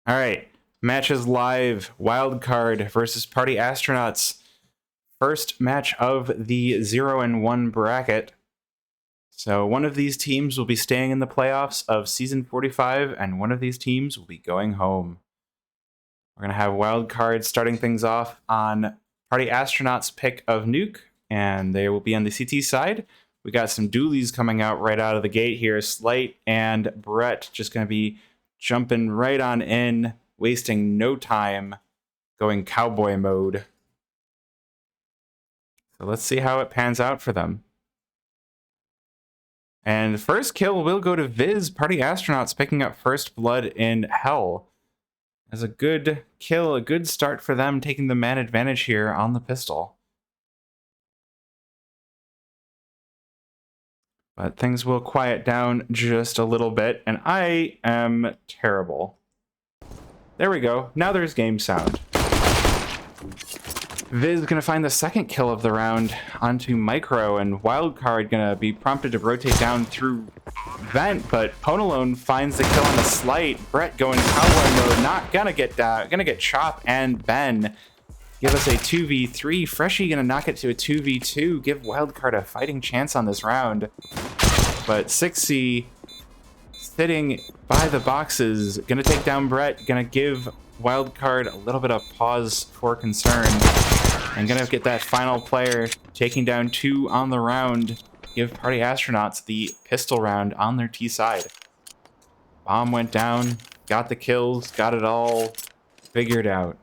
All right, matches live. Wildcard versus Party Astronauts. First match of the 0-1 bracket. So one of these teams will be staying in the playoffs of Season 45, and one of these teams will be going home. We're going to have Wildcard starting things off on Party Astronauts' pick of Nuke, and they will be on the CT side. We got some dualies coming out right out of the gate here. Slight and Brett just going to be jumping right on in, wasting no time, going cowboy mode. So let's see how it pans out for them. And first kill will go to Viz. Party Astronauts picking up first blood in Hell. As a good kill, a good start for them, taking the man advantage here on the pistol. But things will quiet down just a little bit, and I am terrible. There we go. Now there's game sound. Viz going to find the second kill of the round onto Micro, and Wildcard going to be prompted to rotate down through Vent, but Ponalone finds the kill on the Slight. Brett going cowboy mode, not gonna get Chop and Ben. Give us a 2v3. Freshie gonna knock it to a 2v2. Give Wildcard a fighting chance on this round. But 6C sitting by the boxes, gonna take down Brett, gonna give Wildcard a little bit of pause for concern. And gonna get that final player taking down 2 on the round. Give Party Astronauts the pistol round on their T side. Bomb went down, got the kills, got it all figured out.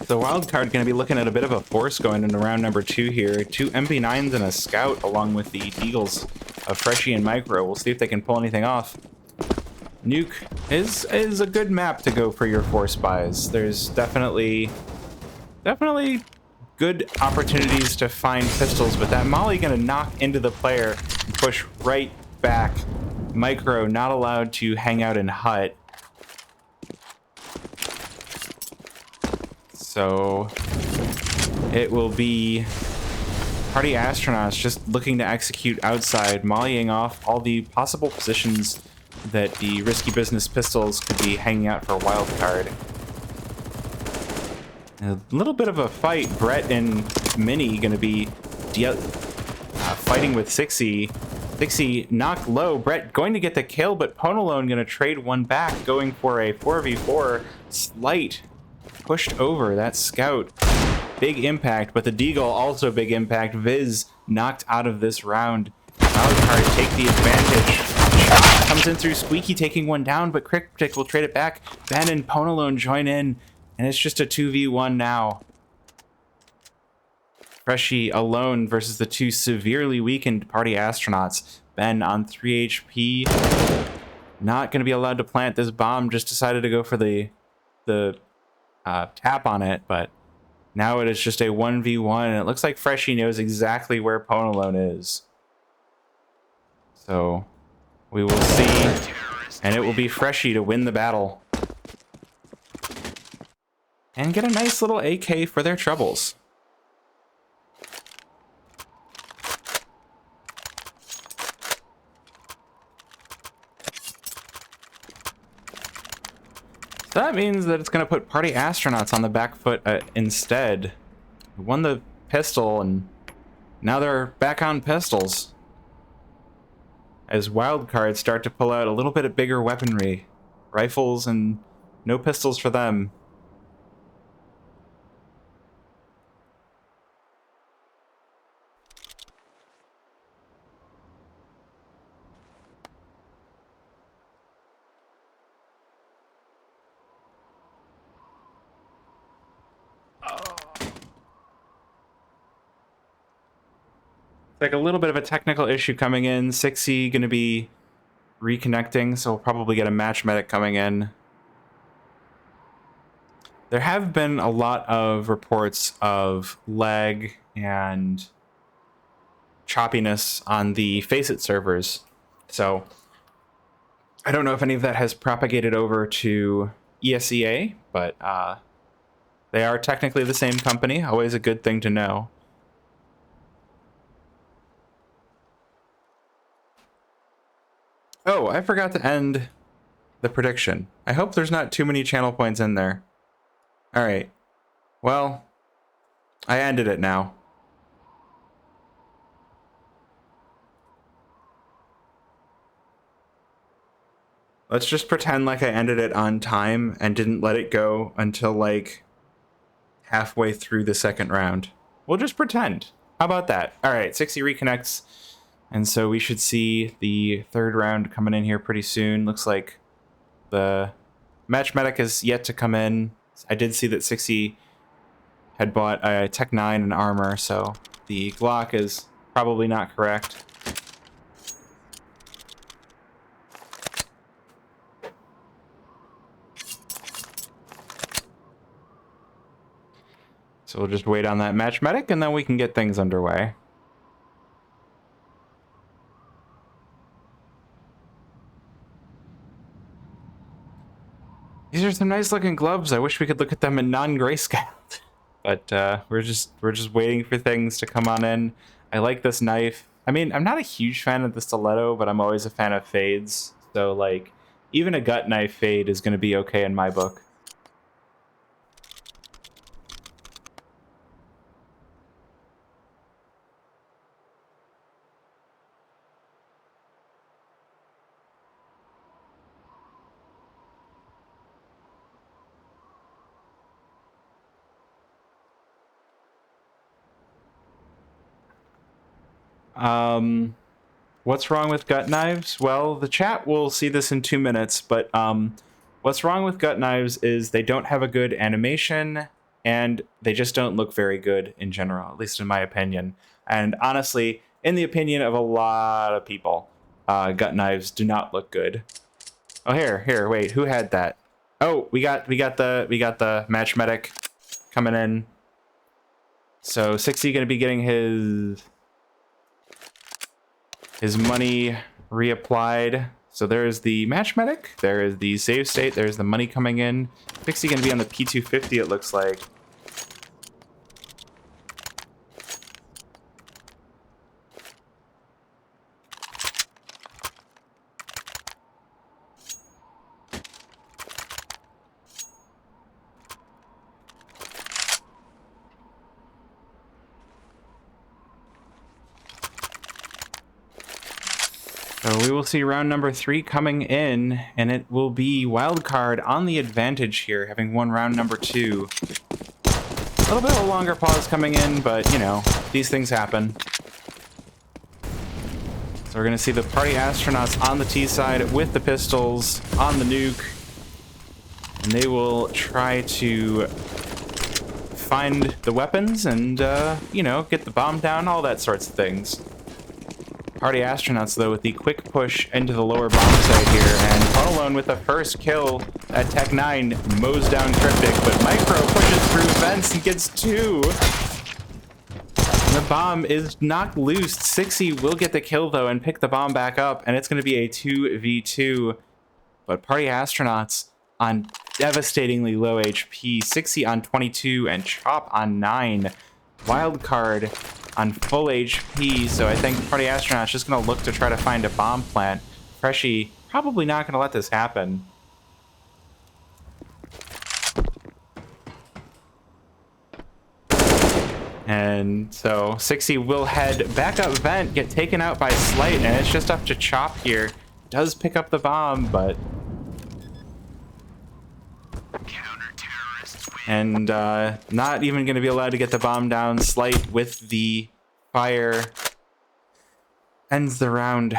So Wildcard going to be looking at a bit of a force going into round number 2 here. 2 MP9s and a Scout along with the Deagles of Freshie and Micro. We'll see if they can pull anything off. Nuke is a good map to go for your force buys. There's definitely good opportunities to find pistols, but that Molly going to knock into the player and push right back. Micro not allowed to hang out in hut. So it will be Party Astronauts just looking to execute outside, mollying off all the possible positions that the risky business pistols could be hanging out for Wildcard. A little bit of a fight. Brett and Minnie going to be fighting with 6E. 6E knocked low. Brett going to get the kill, but Ponalone going to trade one back, going for a 4v4. Slight pushed over that Scout. Big impact, but the Deagle also big impact. Viz knocked out of this round. Wildcard take the advantage. Shot comes in through Squeaky, taking one down, but Cryptic will trade it back. Ben and Ponalone join in, and it's just a 2v1 now. Freshie alone versus the 2 severely weakened Party Astronauts. Ben on 3 HP. Not going to be allowed to plant this bomb. Just decided to go for the tap on it, but now it is just a 1v1, and it looks like Freshie knows exactly where Ponalone is. So we will see, and it will be Freshie to win the battle and get a nice little AK for their troubles. So that means that it's going to put Party Astronauts on the back foot instead. Won the pistol, and now they're back on pistols. As Wildcards start to pull out a little bit of bigger weaponry. Rifles and no pistols for them. Like a little bit of a technical issue coming in. 6E going to be reconnecting, so we'll probably get a match medic coming in. There have been a lot of reports of lag and choppiness on the Faceit servers, so I don't know if any of that has propagated over to ESEA, but They are technically the same company. Always a good thing to know. Oh, I forgot to end the prediction. I hope there's not too many channel points in there. All right. Well, I ended it now. Let's just pretend like I ended it on time and didn't let it go until like halfway through the second round. We'll just pretend. How about that? All right, 60 reconnects. And so we should see the third round coming in here pretty soon. Looks like the match medic is yet to come in. I did see that 60 had bought a Tech 9 and armor, so the Glock is probably not correct. So we'll just wait on that match medic, and then we can get things underway. These are some nice looking gloves. I wish we could look at them in non-grayscale. But we're just waiting for things to come on in. I like this knife. I mean, I'm not a huge fan of the stiletto, but I'm always a fan of fades. So like, even a gut knife fade is going to be okay in my book. What's wrong with gut knives? Well, the chat will see this in 2 minutes, but what's wrong with gut knives is they don't have a good animation, and they just don't look very good in general, at least in my opinion. And honestly, in the opinion of a lot of people, gut knives do not look good. Oh, here, wait, who had that? Oh, we got the match medic coming in. So 60 gonna be getting his money reapplied. So there's the match medic, there is the save state, there's the money coming in. 60 gonna be on the P250, it looks like. So we will see round number 3 coming in, and it will be Wildcard on the advantage here, having won round number 2. A little bit of a longer pause coming in, but, you know, these things happen. So we're going to see the party astronauts on the T side with the pistols on the nuke. And they will try to find the weapons and, you know, get the bomb down, all that sorts of things. Party astronauts, though, with the quick push into the lower bomb site here, and Alone with the first kill at Tech 9 mows down Cryptic, but Micro pushes through vents and gets 2. And the bomb is knocked loose. 60 will get the kill, though, and pick the bomb back up, and it's going to be a 2v2. But Party astronauts on devastatingly low HP, 60 on 22, and Chop on 9. Wildcard on full HP, so I think Party Astronaut's just going to look to try to find a bomb plant. Freshy probably not going to let this happen. And so 60 will head back up vent, get taken out by Slight, and it's just up to Chop here. Does pick up the bomb, but... And not even going to be allowed to get the bomb down. Slight with the fire ends the round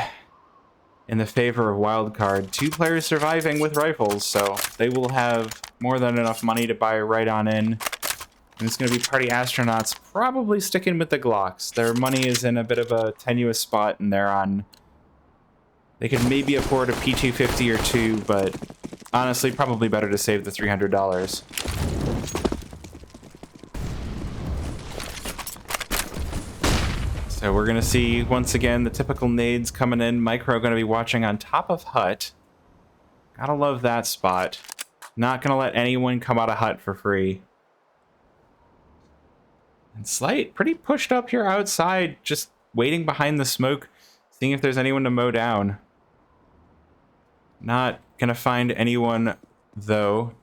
in the favor of Wildcard. 2 players surviving with rifles, so they will have more than enough money to buy right on in. And it's going to be Party Astronauts probably sticking with the Glocks. Their money is in a bit of a tenuous spot, and they're on... They could maybe afford a P250 or 2, but honestly, probably better to save the $300. So we're going to see, once again, the typical nades coming in. Micro going to be watching on top of hut. Gotta love that spot. Not going to let anyone come out of hut for free. And Slight pretty pushed up here outside, just waiting behind the smoke, seeing if there's anyone to mow down. Not gonna find anyone, though.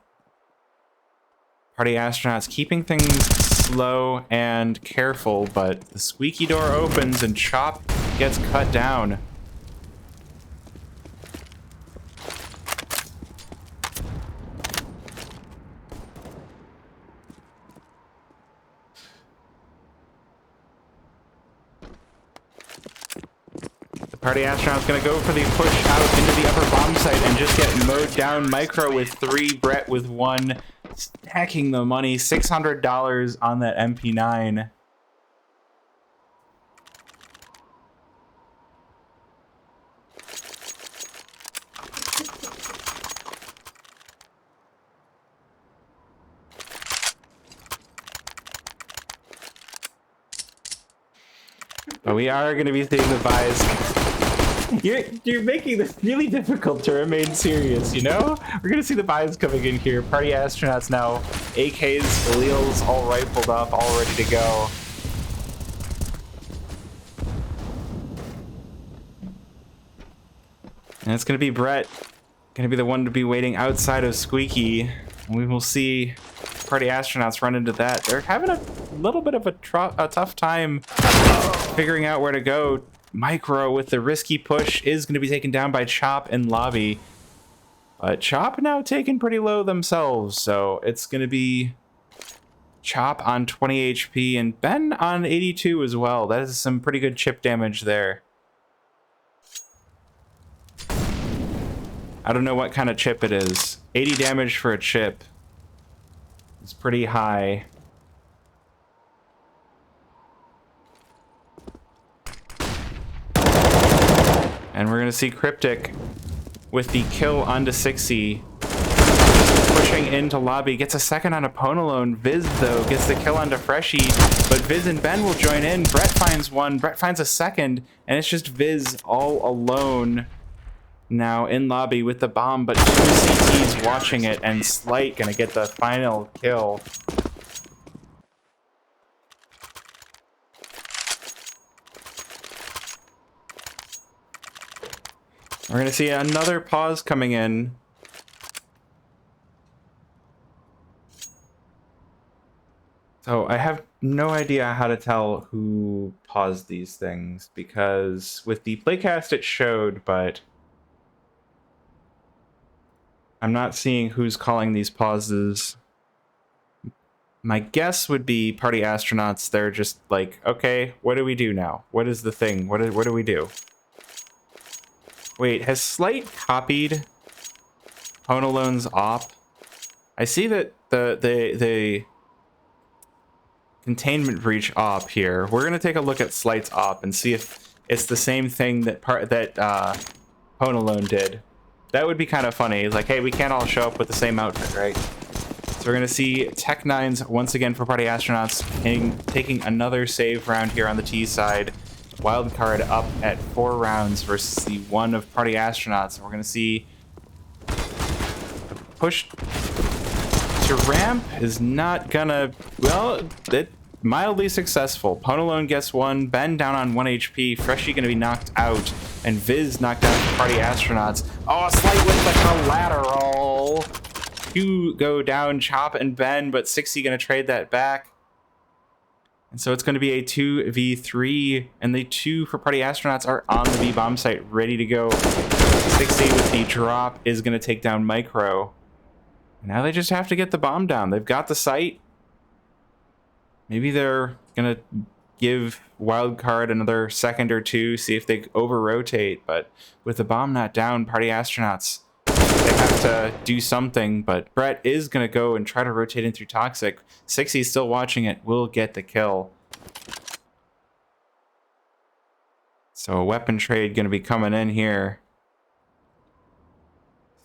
Party Astronauts keeping things slow and careful, but the squeaky door opens and Chop gets cut down. Party Astronaut's gonna go for the push out into the upper bomb site and just get mowed down. Micro with 3, Brett with 1, stacking the money. $600 on that MP9. But we are going to be seeing the buys. You're making this really difficult to remain serious, you know? We're going to see the buys coming in here. Party Astronauts now. AKs, Khalils all rifled up, all ready to go. And it's going to be Brett. Going to be the one to be waiting outside of Squeaky. We will see Party Astronauts run into that. They're having a little bit of a tough time figuring out where to go. Micro with the risky push is going to be taken down by Chop and Lobby. But Chop now taken pretty low themselves, so it's going to be Chop on 20 HP and Ben on 82 as well. That is some pretty good chip damage there. I don't know what kind of chip it is. 80 damage for a chip. It's pretty high. And we're going to see Cryptic with the kill onto 60. Pushing into Lobby. Gets a second on a Ponalone. Viz, though, gets the kill onto Freshie. But Viz and Ben will join in. Brett finds one. Brett finds a second. And it's just Viz all alone now in Lobby with the bomb. But 2 CTs watching it. And Slight going to get the final kill. We're going to see another pause coming in. So I have no idea how to tell who paused these things, because with the playcast it showed, but I'm not seeing who's calling these pauses. My guess would be Party Astronauts. They're just like, okay, what do we do now? What is the thing? What do we do? Wait, has Slight copied Ponalone's op? I see that the containment breach op here. We're gonna take a look at Slight's op and see if it's the same thing that Ponalone did. That would be kind of funny. It's like, hey, we can't all show up with the same outfit, right? So we're gonna see Tech9s once again for Party Astronauts taking another save round here on the T side. Wildcard up at 4 rounds versus the 1 of Party Astronauts. And we're going to see the push to ramp is not going to... Well, it mildly successful. Ponalone gets 1. Ben down on 1 HP. Freshie going to be knocked out. And Viz knocked out for Party Astronauts. Oh, Slight with the collateral. 2 go down, Chop and Ben, but 60 going to trade that back. And so it's going to be a 2v3, and the 2 for Party Astronauts are on the B-bomb site, ready to go. 60 with the drop is going to take down Micro. Now they just have to get the bomb down. They've got the site. Maybe they're going to give Wildcard another second or 2, see if they over-rotate. But with the bomb not down, Party Astronauts, they have to do something. But Brett is going to go and try to rotate in through Toxic. 60 still watching it, will get the kill. So a weapon trade going to be coming in here.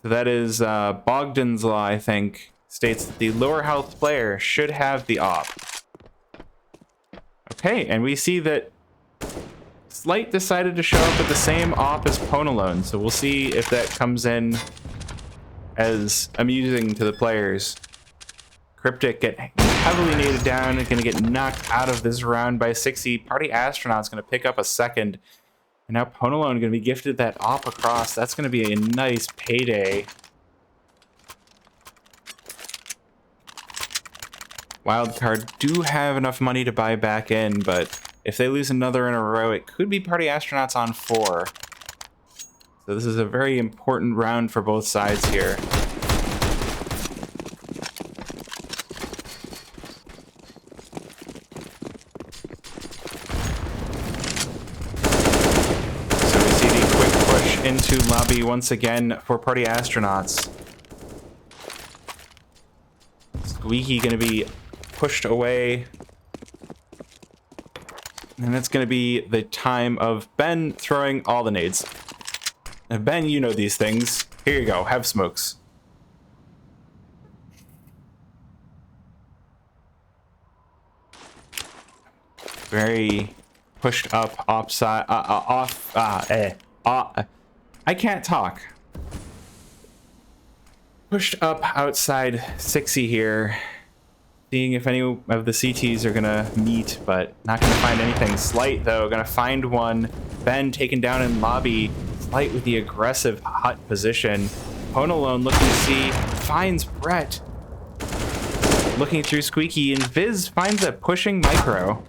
So that is Bogdan's Law, I think, states that the lower health player should have the op. Okay, and we see that Slight decided to show up with the same op as Ponalone, so we'll see if that comes in as amusing to the players. Cryptic heavily naded down and gonna get knocked out of this round by 60. Party Astronaut's gonna pick up a second. And now Ponalone gonna be gifted that op across. That's gonna be a nice payday. Wildcard do have enough money to buy back in, but if they lose another in a row, it could be Party Astronauts on 4. So this is a very important round for both sides here. So we see the quick push into lobby once again for Party Astronauts. Squeaky gonna be pushed away. And it's going to be the time of Ben throwing all the nades. Now, Ben, you know these things. Here you go. Have smokes. Very pushed up, offside, I can't talk. Pushed up outside 60 here. Seeing if any of the CTs are gonna meet, but not gonna find anything. Slight, though, gonna find one. Ben taken down in lobby. Slight with the aggressive hot position. Ponalone looking to see, finds Brett. Looking through Squeaky, and Viz finds a pushing micro.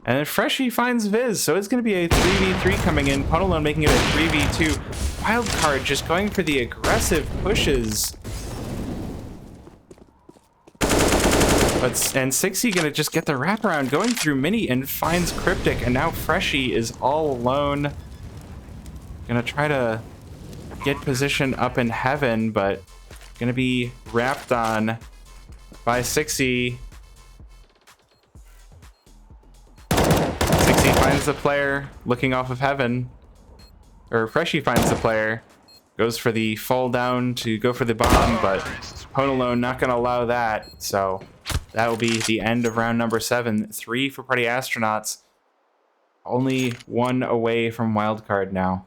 And then Freshie finds Viz, so it's gonna be a 3v3 coming in. Ponalone making it a 3v2. Wildcard just going for the aggressive pushes. And 60 gonna just get the wraparound going through Mini and finds Cryptic, and now Freshie is all alone. Gonna try to get position up in heaven, but gonna be wrapped on by 60. 60 finds the player looking off of heaven. Or Freshie finds the player. Goes for the fall down to go for the bomb, but Ponalone not gonna allow that, so that will be the end of round number 7. 3 for Party Astronauts. Only 1 away from Wildcard now.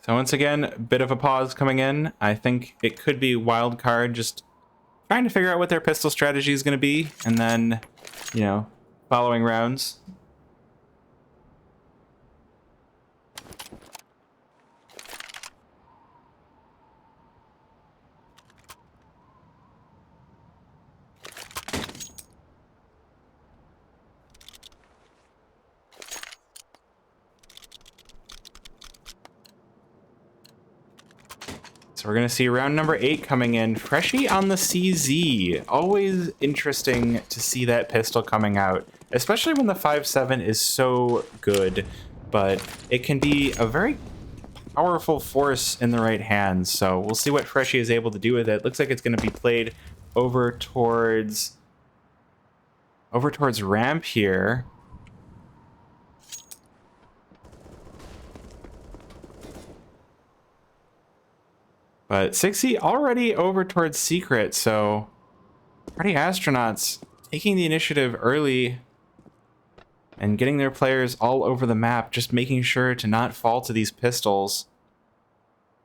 So once again, a bit of a pause coming in. I think it could be Wildcard just trying to figure out what their pistol strategy is going to be, and then, you know, following rounds. So we're going to see round number 8 coming in. Freshie on the CZ. Always interesting to see that pistol coming out, especially when the 5.7 is so good. But it can be a very powerful force in the right hands. So we'll see what Freshie is able to do with it. Looks like it's going to be played over towards ramp here. But 60 already over towards Secret, so Party Astronauts taking the initiative early and getting their players all over the map, just making sure to not fall to these pistols.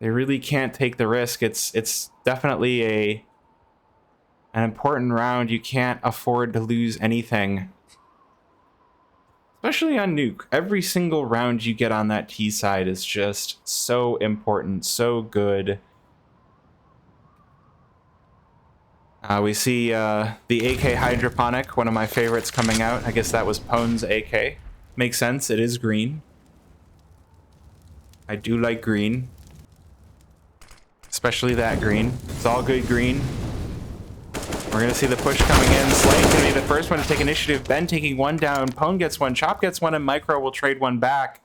They really can't take the risk. It's definitely an important round. You can't afford to lose anything. Especially on Nuke. Every single round you get on that T side is just so important, so good. We see the AK Hydroponic, one of my favorites, coming out. I guess that was Pone's AK. Makes sense, it is green. I do like green. Especially that green. It's all good green. We're going to see the push coming in. Slane's going to be the first one to take initiative. Ben taking one down. Pone gets one. Chop gets one, and Micro will trade one back.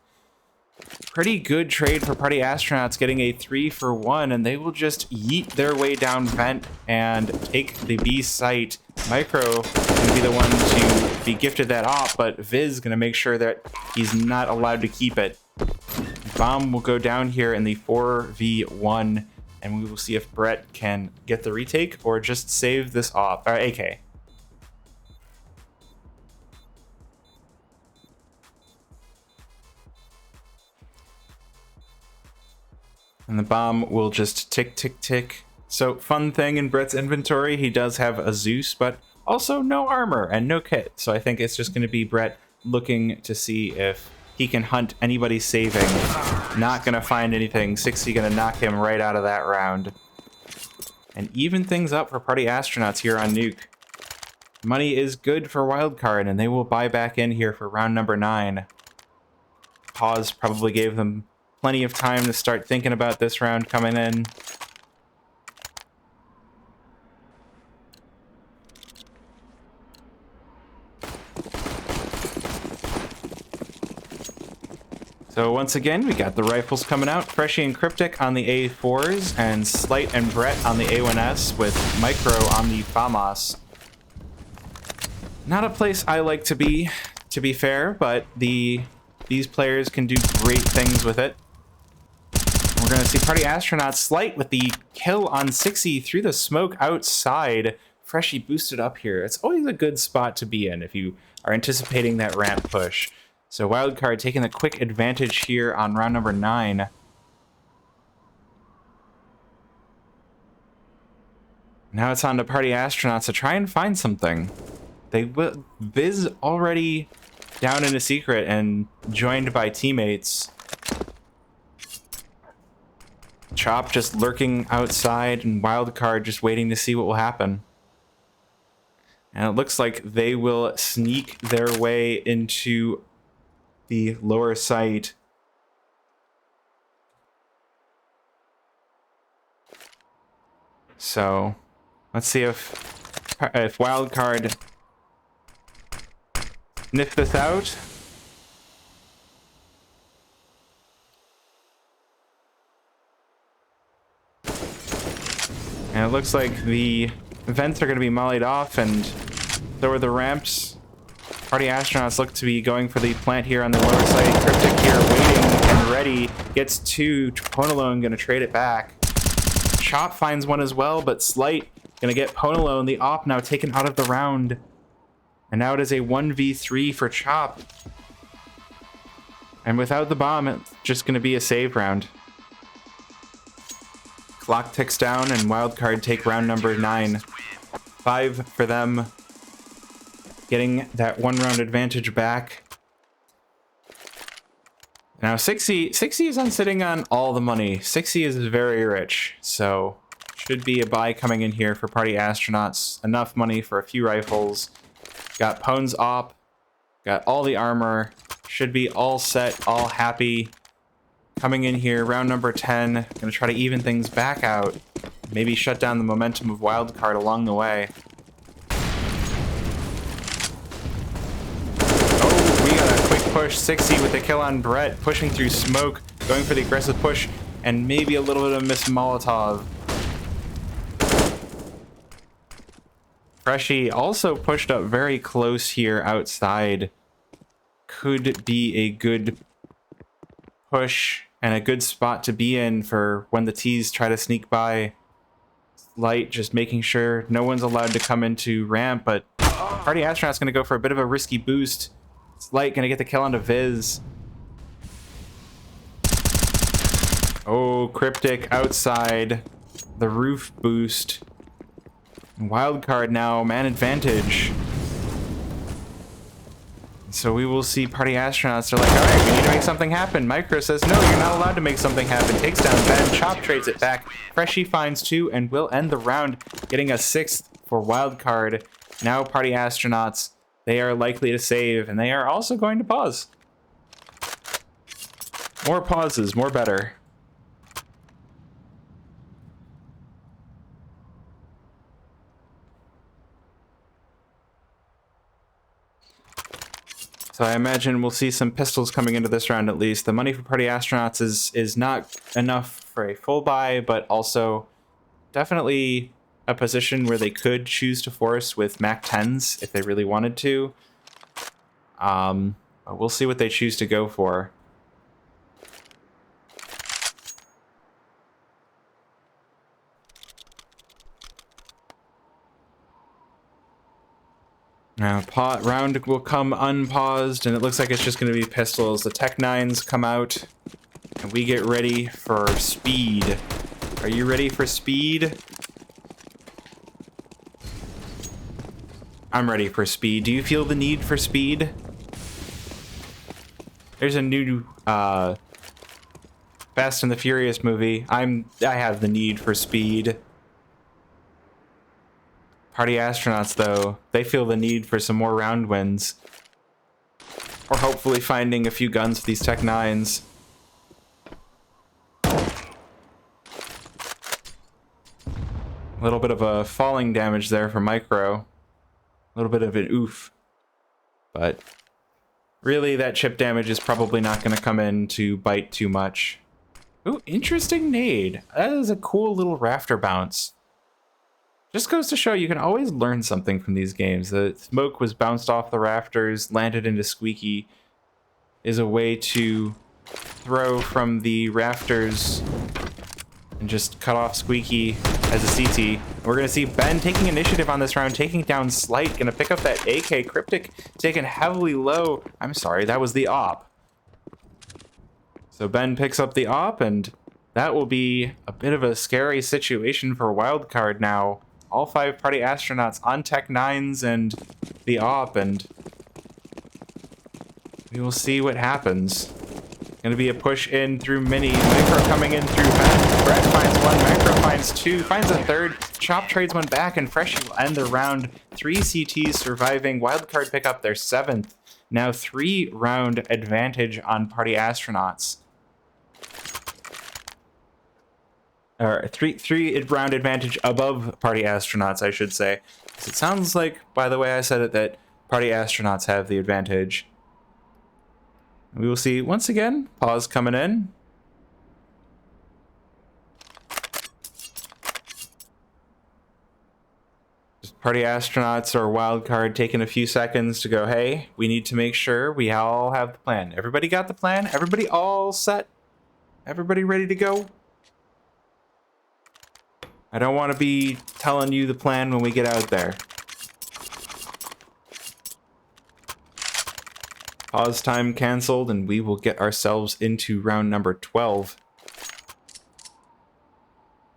Pretty good trade for Party Astronauts, getting a 3-for-1, and they will just yeet their way down vent and take the B site. Micro going to be the one to be gifted that op, but Viz going to make sure that he's not allowed to keep it. Bomb will go down here in the 4v1, and we will see if Brett can get the retake or just save this op, or AK. And the bomb will just tick, tick, tick. So, fun thing in Brett's inventory, he does have a Zeus, but also no armor and no kit. So I think it's just going to be Brett looking to see if he can hunt anybody saving. Not going to find anything. 60 going to knock him right out of that round. And even things up for Party Astronauts here on Nuke. Money is good for Wildcard, and they will buy back in here for round number 9. Pause probably gave them plenty of time to start thinking about this round coming in. So once again, we got the rifles coming out. Freshie and Cryptic on the A4s, and Slight and Brett on the A1S, with Micro on the FAMAS. Not a place I like to be fair, but these players can do great things with it. We're going to see Party Astronauts Slight with the kill on 60 through the smoke outside. Freshie boosted up here. It's always a good spot to be in if you are anticipating that ramp push. So Wildcard taking the quick advantage here on round number 9. Now it's on to Party Astronauts to try and find something. They will. Viz already down in a secret and joined by teammates. Chop just lurking outside, and Wildcard just waiting to see what will happen. And it looks like they will sneak their way into the lower site. So let's see if Wildcard sniff this out. And it looks like the vents are going to be mollied off, and so are the ramps. Party Astronauts look to be going for the plant here on the lower side. Cryptic here waiting and ready. Gets two. Ponalone going to trade it back. Chop finds one as well, but Slight going to get Ponalone. The op now taken out of the round. And now it is a 1v3 for Chop. And without the bomb, it's just going to be a save round. Clock ticks down, and Wildcard take round number 9. 5 for them. Getting that 1 round advantage back. Now 60 is sitting on all the money. 60 is very rich, so should be a buy coming in here for Party Astronauts. Enough money for a few rifles. Got Pone's op. Got all the armor. Should be all set, all happy. Coming in here, round number 10. Gonna try to even things back out. Maybe shut down the momentum of Wildcard along the way. Push 60 with a kill on Brett, pushing through smoke, going for the aggressive push, and maybe a little bit of miss Molotov. Freshie also pushed up very close here outside. Could be a good push and a good spot to be in for when the T's try to sneak by. Light just making sure no one's allowed to come into ramp, but Party Astronaut's going to go for a bit of a risky boost. Slight gonna get the kill onto Viz. Oh, Cryptic outside. The roof boost. Wildcard now, man advantage. So we will see Party Astronauts. They're like, alright, we need to make something happen. Micro says, no, you're not allowed to make something happen. Takes down Ben. Chop trades it back. Freshie finds 2 and will end the round, getting a 6th for Wildcard. Now Party Astronauts, they are likely to save, and they are also going to pause. More pauses, more better. So I imagine we'll see some pistols coming into this round at least. The money for Party Astronauts is not enough for a full buy, but also definitely a position where they could choose to force with Mac 10s if they really wanted to. But we'll see what they choose to go for. Now, round will come unpaused, and it looks like it's just going to be pistols. The Tech 9s come out. And we get ready for speed. Are you ready for speed? I'm ready for speed. Do you feel the need for speed? There's a new Fast and the Furious movie. I have the need for speed. Party astronauts, though, they feel the need for some more round wins. Or hopefully finding a few guns with these Tech 9s. A little bit of a falling damage there for Micro. A little bit of an oof. But really, that chip damage is probably not going to come in to bite too much. Ooh, interesting nade. That is a cool little rafter bounce. Just goes to show you can always learn something from these games. The smoke was bounced off the rafters, landed into Squeaky, is a way to throw from the rafters and just cut off Squeaky as a CT. We're going to see Ben taking initiative on this round, taking down Slight, going to pick up that AK. Cryptic taken heavily low. I'm sorry, that was the op. So Ben picks up the op, and that will be a bit of a scary situation for Wildcard now. All 5 party astronauts on Tech 9s and the op, and we will see what happens. Going to be a push in through Mini. Micro coming in through Ben. Brett finds one. Micro finds 2. Finds a 3rd. Chop trades one back, and Freshie will end the round. 3 CTs surviving. Wildcard pick up their 7th. Now 3-round advantage on party astronauts. Or 3-round advantage above party astronauts, I should say. It sounds like, by the way I said it, that party astronauts have the advantage. We will see once again. Pause coming in. Just party astronauts or Wildcard taking a few seconds to go, hey, we need to make sure we all have the plan. Everybody got the plan? Everybody all set? Everybody ready to go? I don't want to be telling you the plan when we get out there. Pause time canceled, and we will get ourselves into round number 12.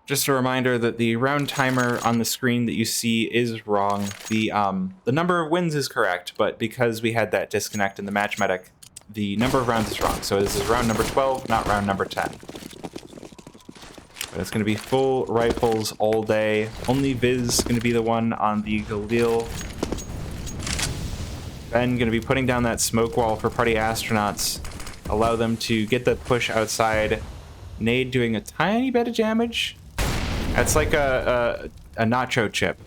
Just a reminder that the round timer on the screen that you see is wrong. The number of wins is correct, but because we had that disconnect in the match medic, the number of rounds is wrong. So this is round number 12, not round number 10. But it's going to be full rifles all day. Only Viz going to be the one on the Galil. Ben going to be putting down that smoke wall for party astronauts. Allow them to get the push outside. Nade doing a tiny bit of damage. That's like a nacho chip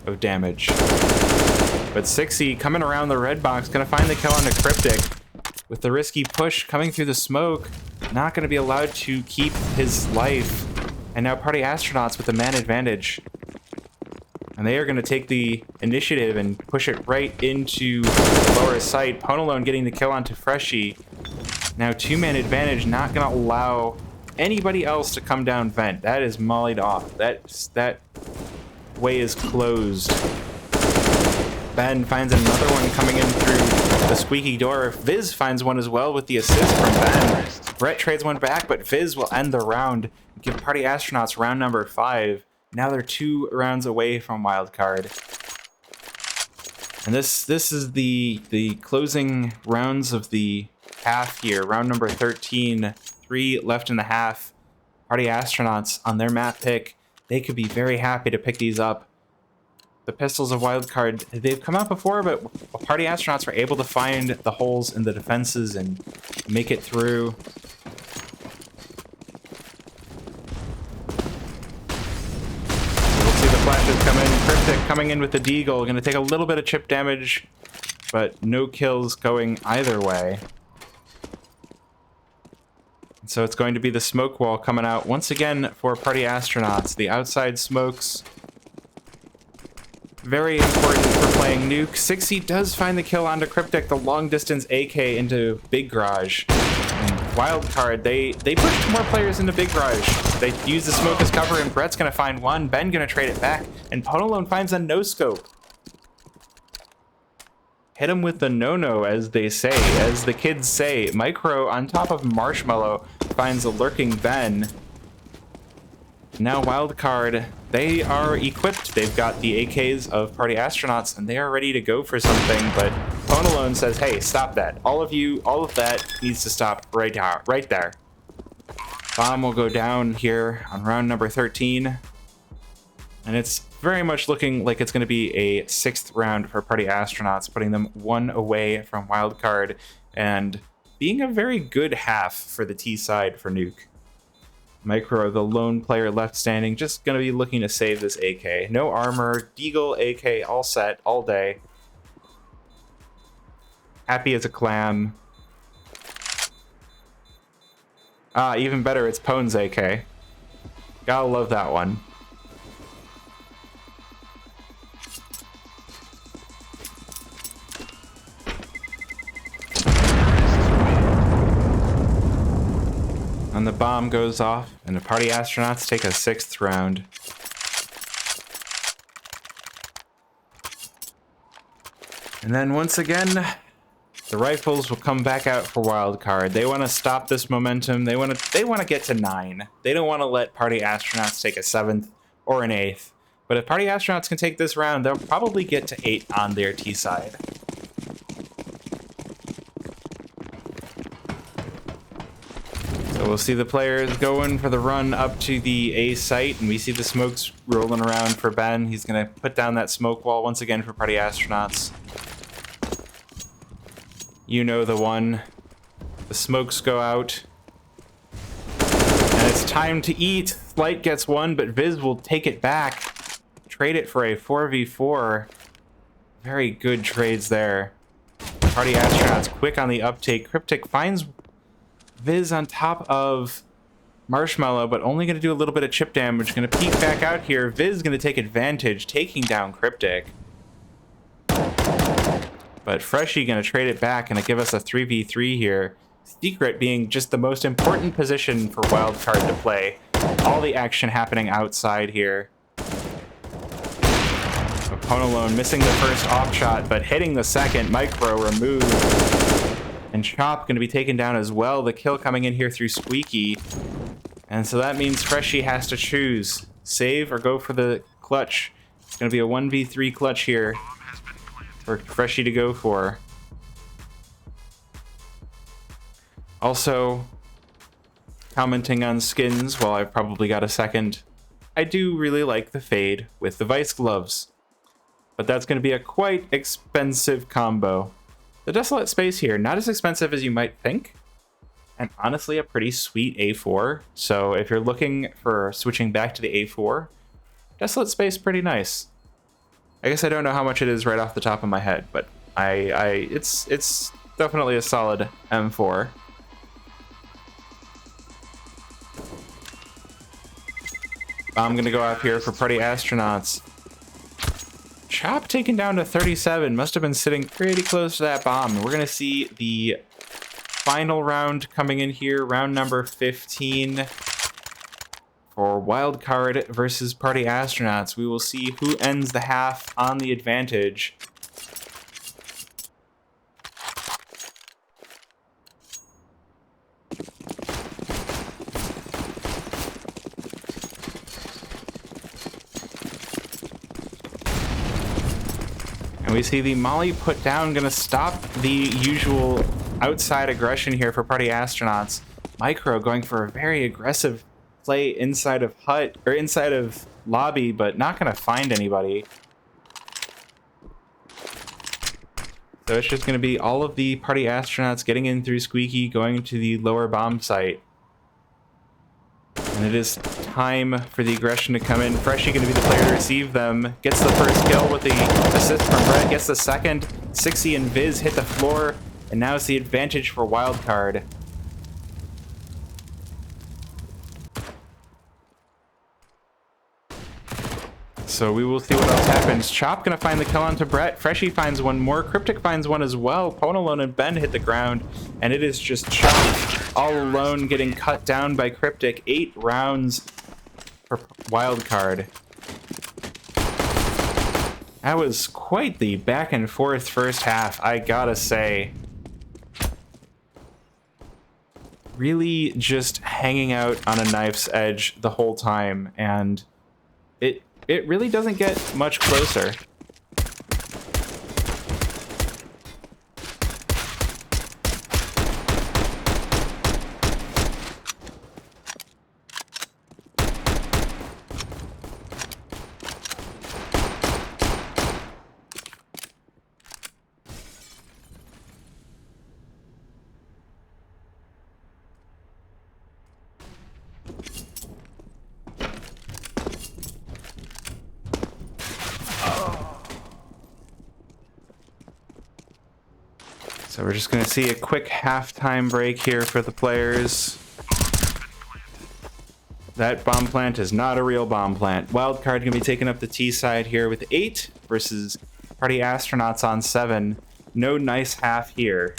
of damage. But 6E coming around the red box, going to find the kill on the Cryptic. With the risky push coming through the smoke, not going to be allowed to keep his life. And now party astronauts with the man advantage. And they are going to take the initiative and push it right into the lower site. Ponalone getting the kill onto Freshie. Now 2-man advantage, not going to allow anybody else to come down vent. That is mollied off. That way is closed. Ben finds another one coming in through the squeaky door. Viz finds one as well with the assist from Ben. Brett trades one back, but Viz will end the round. Give party astronauts round number 5. Now they're 2 rounds away from Wildcard. And this is the closing rounds of the half here. Round number 13. 3 left in the half. Party astronauts on their map pick. They could be very happy to pick these up. The pistols of Wildcard, they've come out before, but party astronauts were able to find the holes in the defenses and make it through. We'll see the flashes come in. Cryptic coming in with the deagle. Going to take a little bit of chip damage, but no kills going either way. So it's going to be the smoke wall coming out once again for party astronauts. The outside smokes. Very important for playing Nuke. 6E does find the kill onto Cryptic, the long distance AK into Big Garage. And Wildcard, they pushed more players into Big Garage. They use the smoke as cover, and Brett's going to find one. Ben going to trade it back, and Ponalone finds a no-scope. Hit him with the no-no, as they say, as the kids say. Micro on top of Marshmallow finds a lurking Ben. Now Wildcard, they are equipped. They've got the AKs of Party Astronauts, and they are ready to go for something, but Ponalone says, hey, stop that. All of that needs to stop right there. Bomb will go down here on round number 13, and it's very much looking like it's going to be a 6th round for Party Astronauts, putting them 1 away from Wildcard, and being a very good half for the T side for Nuke. Micro, the lone player left standing, just going to be looking to save this AK. No armor, Deagle AK all set, all day. Happy as a clam. Ah, even better, it's Pone's AK. Gotta love that one. And the bomb goes off, and the Party Astronauts take a 6th round. And then once again, the rifles will come back out for Wildcard. They want to stop this momentum. They want to get to 9. They don't want to let Party Astronauts take a 7th or an 8th. But if Party Astronauts can take this round, they'll probably get to 8 on their T side. So we'll see the players going for the run up to the A site, and we see the smokes rolling around for Ben. He's going to put down that smoke wall once again for Party Astronauts. You know the one. The smokes go out. And it's time to eat. Slight gets one, but Viz will take it back. Trade it for a 4v4. Very good trades there. Party Astronauts quick on the uptake. Cryptic finds Viz on top of Marshmallow, but only going to do a little bit of chip damage. Going to peek back out here. Viz going to take advantage, taking down Cryptic. But Freshie going to trade it back and give us a 3v3 here. Secret being just the most important position for Wildcard to play. All the action happening outside here. Ponalone missing the first off shot, but hitting the second. Micro removed. And Chop going to be taken down as well. The kill coming in here through Squeaky. And so that means Freshie has to choose. Save or go for the clutch. It's going to be a 1v3 clutch here for Freshie to go for. Also, commenting on skins while I've probably got a second. I do really like the Fade with the Vice Gloves. But that's going to be a quite expensive combo. The Desolate Space here, not as expensive as you might think. And honestly, a pretty sweet A4. So if you're looking for switching back to the A4, Desolate Space pretty nice. I guess I don't know how much it is right off the top of my head, but it's definitely a solid M4. I'm gonna go up here for Party Astronauts. Chop taken down to 37, must have been sitting pretty close to that bomb. We're gonna see the final round coming in here, round number 15. For Wildcard versus Party Astronauts, we will see who ends the half on the advantage. And we see the Molly put down, gonna stop the usual outside aggression here for Party Astronauts. Micro going for a very aggressive play inside of hut or inside of lobby, but not gonna find anybody. So it's just gonna be all of the Party Astronauts getting in through Squeaky, going to the lower bomb site. And it is time for the aggression to come in. Freshie gonna be the player to receive them. Gets the first kill with the assist from Brett, gets the second. Sixy and Viz hit the floor, and now it's the advantage for Wildcard. So we will see what else happens. Chop gonna find the kill onto Brett. Freshie finds one more. Cryptic finds one as well. Ponalone and Ben hit the ground, and it is just Chop all alone getting cut down by Cryptic. 8 rounds for Wildcard. That was quite the back and forth first half, I gotta say. really just hanging out on a knife's edge the whole time, and it really doesn't get much closer. So we're just going to see a quick halftime break here for the players. That bomb plant is not a real bomb plant. Wildcard going to be taking up the T side here with 8 versus Party Astronauts on 7. No nice half here.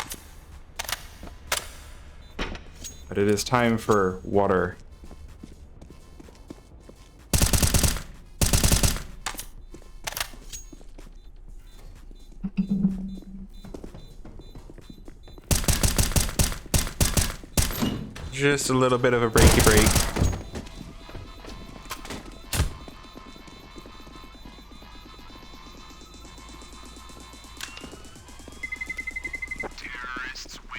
But it is time for water. Just a little bit of a breaky break. Terrorists win.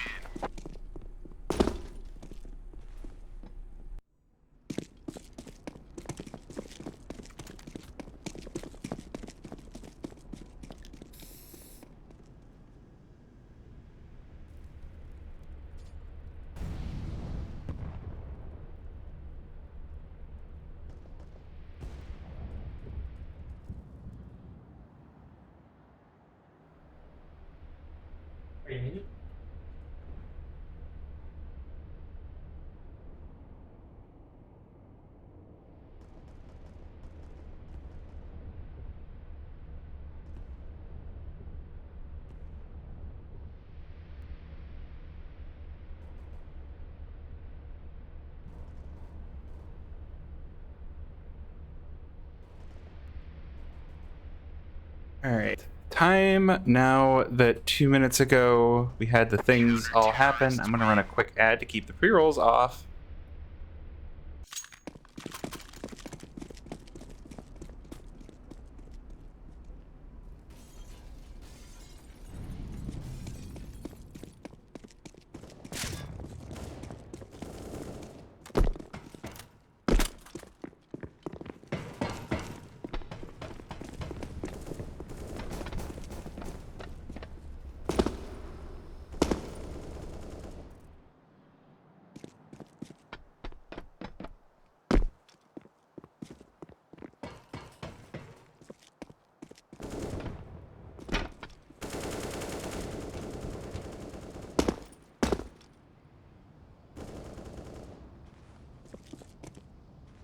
All right. Time now that 2 minutes ago we had the things all happen. I'm going to run a quick ad to keep the pre-rolls off.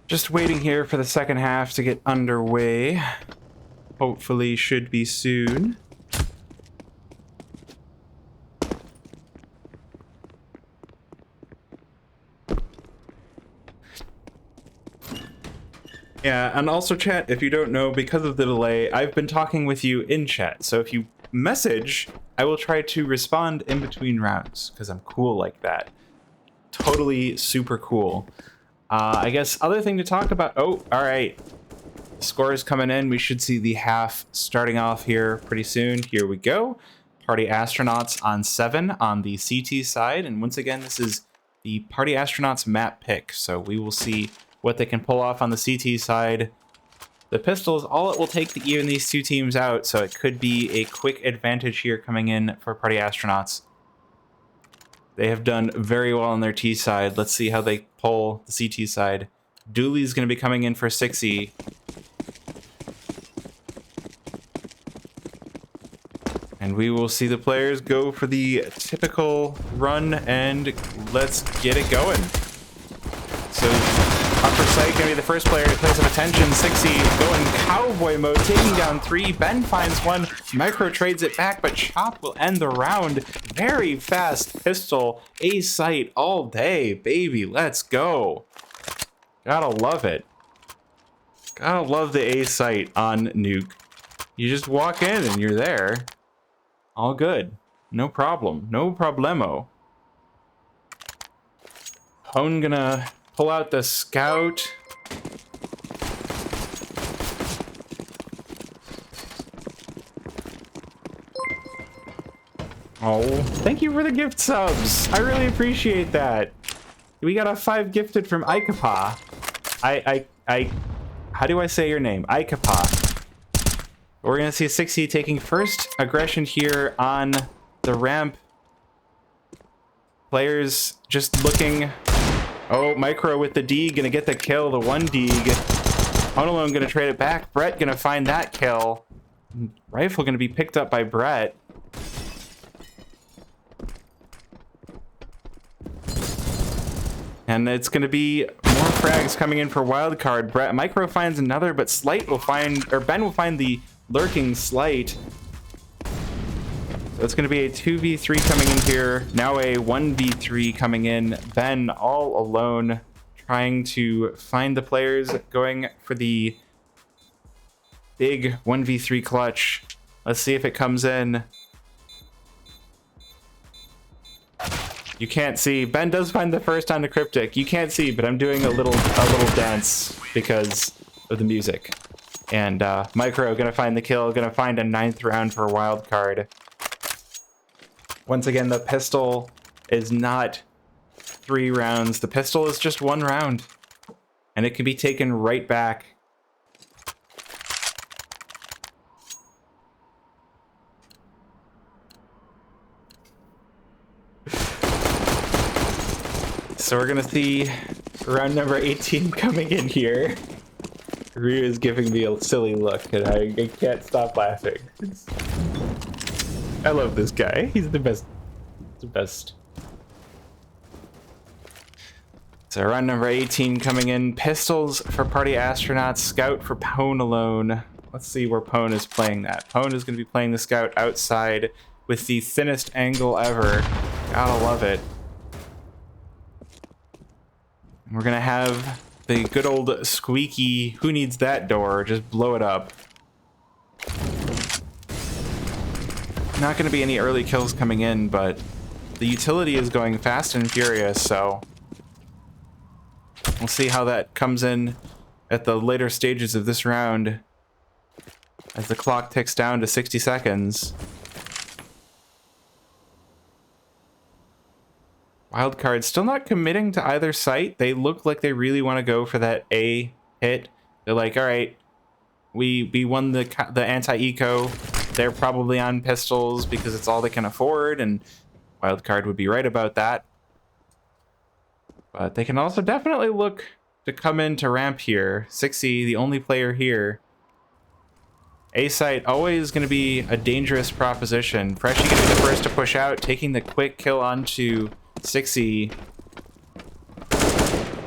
Just waiting here for the second half to get underway. Hopefully should be soon. Yeah, and also chat, if you don't know, because of the delay, I've been talking with you in chat. So if you message, I will try to respond in between rounds, because I'm cool like that. Totally super cool. I guess other thing to talk about. Oh, all right. Score is coming in. We should see the half starting off here pretty soon. Here we go. Party Astronauts on 7 on the CT side. And once again, this is the Party Astronauts map pick. So we will see what they can pull off on the CT side. The pistol is all it will take to even these two teams out. So it could be a quick advantage here coming in for Party Astronauts. They have done very well on their T side. Let's see how they pull the CT side. Dooley's going to be coming in for 6E. And we will see the players go for the typical run, and let's get it going. So upper side going to be the first player to pay some attention. 6E going cowboy mode, taking down 3. Ben finds 1. Micro trades it back, but Chop will end the round. Very fast pistol. A sight all day, baby. Let's go. Gotta love it. Gotta love the A sight on Nuke. You just walk in and you're there. All good. No problem. No problemo. Pone gonna pull out the scout. Oh, thank you for the gift subs. I really appreciate that. We got a 5 gifted from Ikapa. How do I say your name? Ikapa. We're gonna see 60 taking first aggression here on the ramp. Players just looking. Oh, Micro with the D, gonna get the kill, the 1 D. Honolone gonna trade it back. Brett gonna find that kill. Rifle gonna be picked up by Brett. And it's gonna be more frags coming in for Wildcard. Brett Micro finds another, but Slight will find, or Ben will find the lurking Slight. So it's gonna be a 2v3 coming in here. Now a 1v3 coming in. Ben all alone, trying to find the players, going for the big 1v3 clutch. Let's see if it comes in. You can't see. Ben does find the first on the Cryptic. You can't see, but I'm doing a little dance because of the music. And Micro gonna find the kill, gonna find a 9th round for Wildcard. Once again, the pistol is not 3 rounds. The pistol is just 1 round. And it can be taken right back. So we're gonna see round number 18 coming in here. Ryu is giving me a silly look, and I can't stop laughing. I love this guy. He's the best. The best. So round number 18 coming in. Pistols for Party Astronauts. Scout for Pone alone. Let's see where Pone is playing that. Pone is going to be playing the Scout outside with the thinnest angle ever. Gotta love it. We're gonna have the good old squeaky, who needs that door, just blow it up. Not gonna be any early kills coming in, but the utility is going fast and furious, so we'll see how that comes in at the later stages of this round as the clock ticks down to 60 seconds. Wildcard still not committing to either site. They look like they really want to go for that A hit. They're like, all right, we won the anti-eco. They're probably on pistols because it's all they can afford, and Wildcard would be right about that. But they can also definitely look to come into ramp here. 60, the only player here. A site always going to be a dangerous proposition. Freshie going to be the first to push out, taking the quick kill onto 60.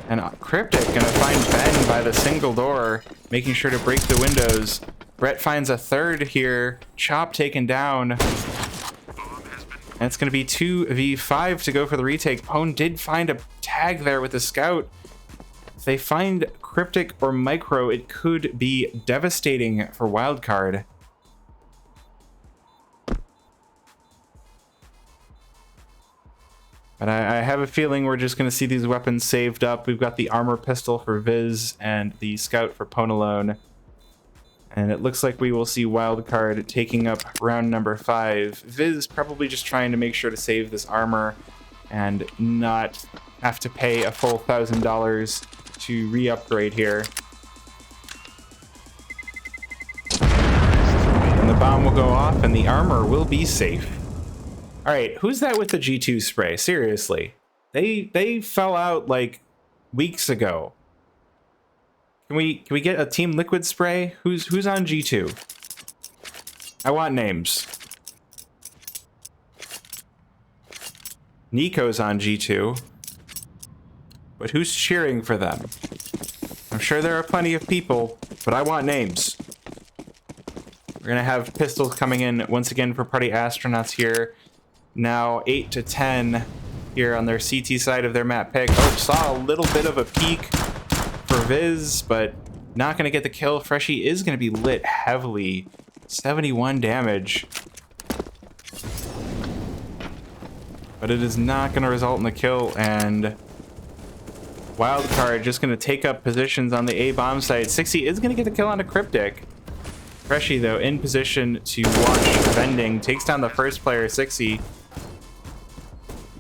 And Cryptic gonna find Ben by the single door, making sure to break the windows. Brett finds a 3rd here. Chop taken down. And it's gonna be 2v5 to go for the retake. Pone did find a tag there with the scout. If they find Cryptic or Micro, it could be devastating for Wildcard. But I have a feeling we're just going to see these weapons saved up. We've got the armor pistol for Viz and the scout for Pone alone. And it looks like we will see Wildcard taking up round number 5. Viz probably just trying to make sure to save this armor and not have to pay a full $1,000 to re-upgrade here. And the bomb will go off and the armor will be safe. All right, who's that with the G2 spray? Seriously, they fell out like weeks ago. Can we get a Team Liquid spray? Who's on G2? I want names. Nico's on G2, but who's cheering for them? I'm sure there are plenty of people, but I want names. We're gonna have pistols coming in once again for Party Astronauts here. Now 8 to 10 here on their CT side of their map pick. Oh, saw a little bit of a peek for Viz, but not going to get the kill. Freshie is going to be lit heavily. 71 damage. But it is not going to result in the kill, and Wildcard just going to take up positions on the A bomb site. 60 is going to get the kill on a Cryptic. Freshie, though, in position to watch Vending. Takes down the first player, 60.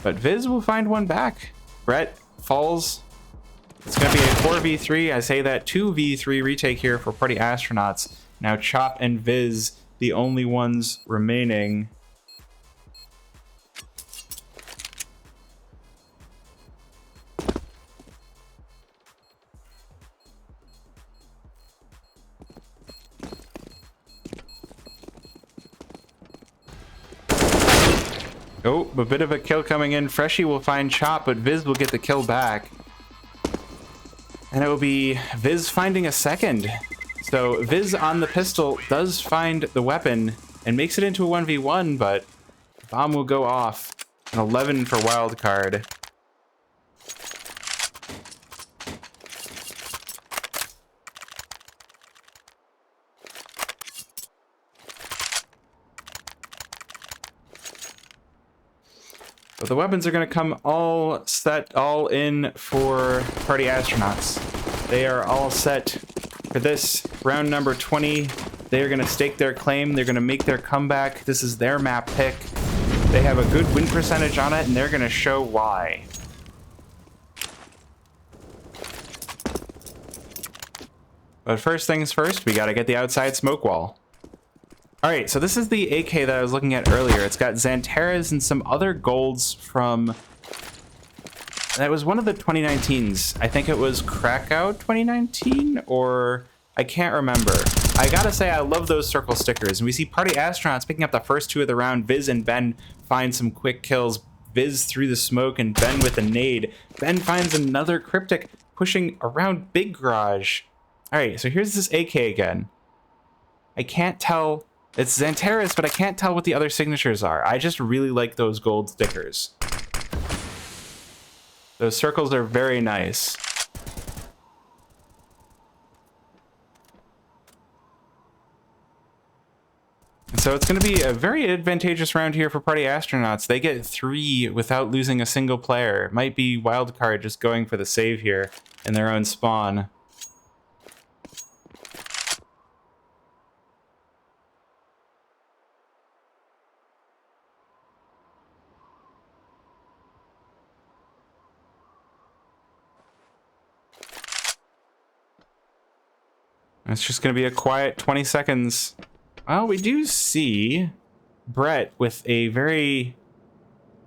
But Viz will find one back. Brett falls. It's going to be a 4v3. I say that 2v3 retake here for Party Astronauts. Now Chop and Viz, the only ones remaining. Oh, a bit of a kill coming in. Freshie will find Chop, but Viz will get the kill back. And it will be Viz finding a second. So Viz on the pistol does find the weapon and makes it into a 1v1, but the bomb will go off. An 11 for Wildcard. But the weapons are going to come all set, all in for Party Astronauts. They are all set for this round number 20. They are going to stake their claim. They're going to make their comeback. This is their map pick. They have a good win percentage on it, and they're going to show why. But first things first, we got to get the outside smoke wall. All right, so this is the AK that I was looking at earlier. It's got Xanteras and some other golds from... That was one of the 2019s. I think it was Krakow 2019, or... I can't remember. I gotta say, I love those circle stickers. And we see Party Astronauts picking up the first two of the round. Viz and Ben find some quick kills. Viz through the smoke and Ben with a nade. Ben finds another Cryptic pushing around Big Garage. All right, so here's this AK again. I can't tell... It's Xanteras, but I can't tell what the other signatures are. I just really like those gold stickers. Those circles are very nice. And so it's going to be a very advantageous round here for Party Astronauts. They get 3 without losing a single player. It might be Wildcard just going for the save here in their own spawn. It's just going to be a quiet 20 seconds. Well, we do see Brett with a very...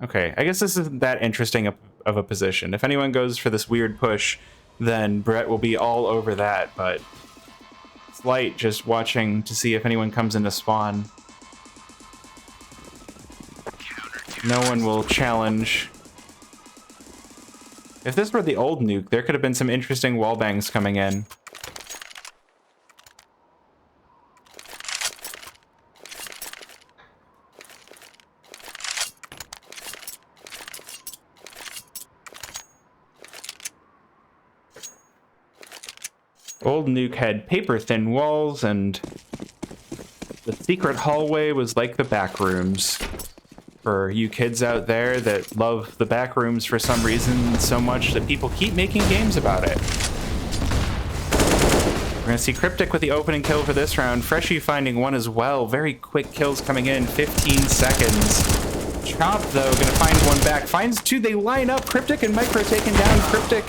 Okay, I guess this isn't that interesting of a position. If anyone goes for this weird push, then Brett will be all over that, but it's light just watching to see if anyone comes into spawn. No one will challenge. If this were the old Nuke, there could have been some interesting wallbangs coming in. Old Nuke had paper-thin walls, and the secret hallway was like the back rooms. For you kids out there that love the back rooms for some reason so much that people keep making games about it. We're going to see Cryptic with the opening kill for this round. Freshie finding one as well. Very quick kills coming in, 15 seconds. Chop, though, going to find one back. Finds 2, they line up. Cryptic and Micro taken down. Cryptic...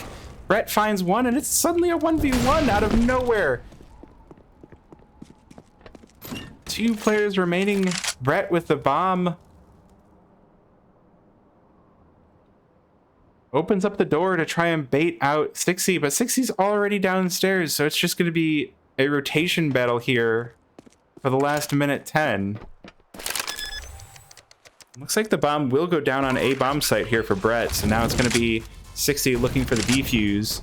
Brett finds one, and it's suddenly a 1v1 out of nowhere. 2 players remaining. Brett with the bomb. Opens up the door to try and bait out 60, but 60's already downstairs, so it's just going to be a rotation battle here for the last minute 10. Looks like the bomb will go down on a bomb site here for Brett, so now it's going to be 60 looking for the defuse.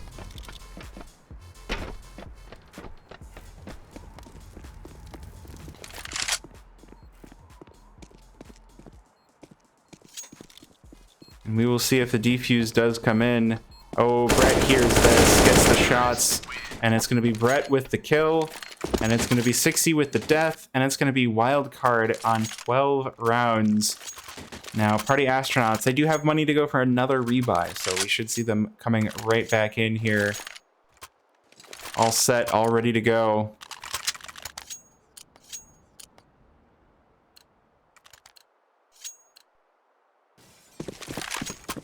And we will see if the defuse does come in. Oh, Brett hears this, gets the shots, and it's going to be Brett with the kill, and it's going to be 60 with the death, and it's going to be Wildcard on 12 rounds. Now, Party Astronauts, they do have money to go for another rebuy, so we should see them coming right back in here. All set, all ready to go.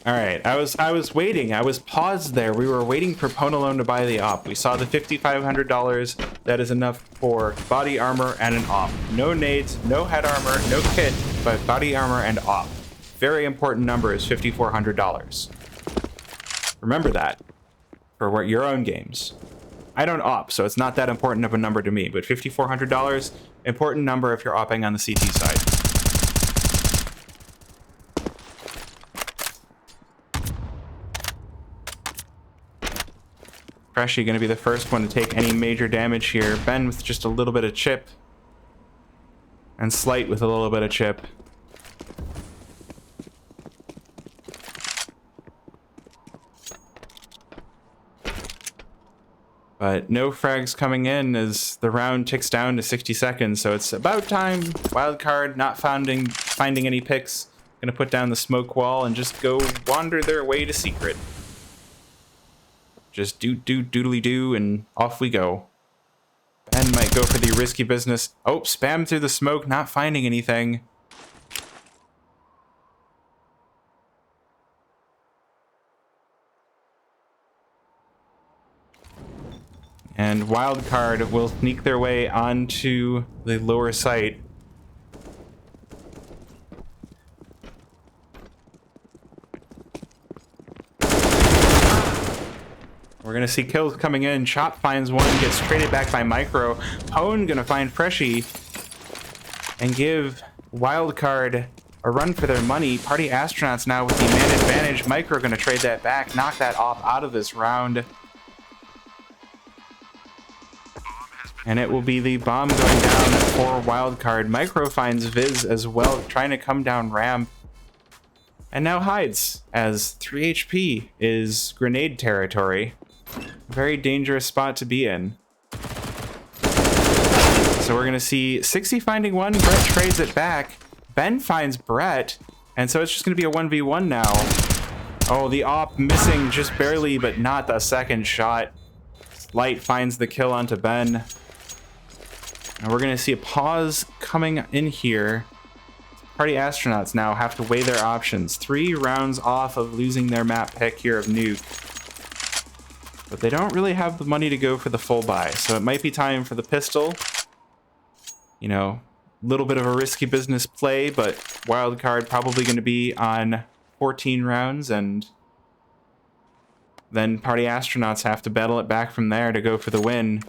All right, I was waiting. I was paused there. We were waiting for Ponalone to buy the op. We saw the $5,500. That is enough for body armor and an op. No nades, no head armor, no kit, but body armor and op. Very important number is $5,400. Remember that for your own games. I don't op, so it's not that important of a number to me, but $5,400, important number if you're opping on the CT side. Freshy going to be the first one to take any major damage here. Ben with just a little bit of chip. And Slight with a little bit of chip. But no frags coming in as the round ticks down to 60 seconds. So it's about time. Wildcard not finding any picks. Going to put down the smoke wall and just go wander their way to secret. Just doodly do, and off we go. Ben might go for the risky business. Oh, spam through the smoke, not finding anything. And Wildcard will sneak their way onto the lower site. We're going to see kills coming in. Chop finds one, gets traded back by Micro. Pone going to find Freshy and give Wildcard a run for their money. Party Astronauts now with the man advantage. Micro going to trade that back, knock that off out of this round. And it will be the bomb going down for Wildcard. Micro finds Viz as well, trying to come down ramp. And now hides, as 3 HP is grenade territory. Very dangerous spot to be in. So we're going to see 60 finding one. Brett trades it back. Ben finds Brett. And so it's just going to be a 1v1 now. Oh, the op missing just barely, but not the second shot. Light finds the kill onto Ben. And we're going to see a pause coming in here. Party Astronauts now have to weigh their options. 3 rounds off of losing their map pick here of Nuke. But they don't really have the money to go for the full buy, so it might be time for the pistol. You know, a little bit of a risky business play, but Wildcard probably going to be on 14 rounds, and then Party Astronauts have to battle it back from there to go for the win.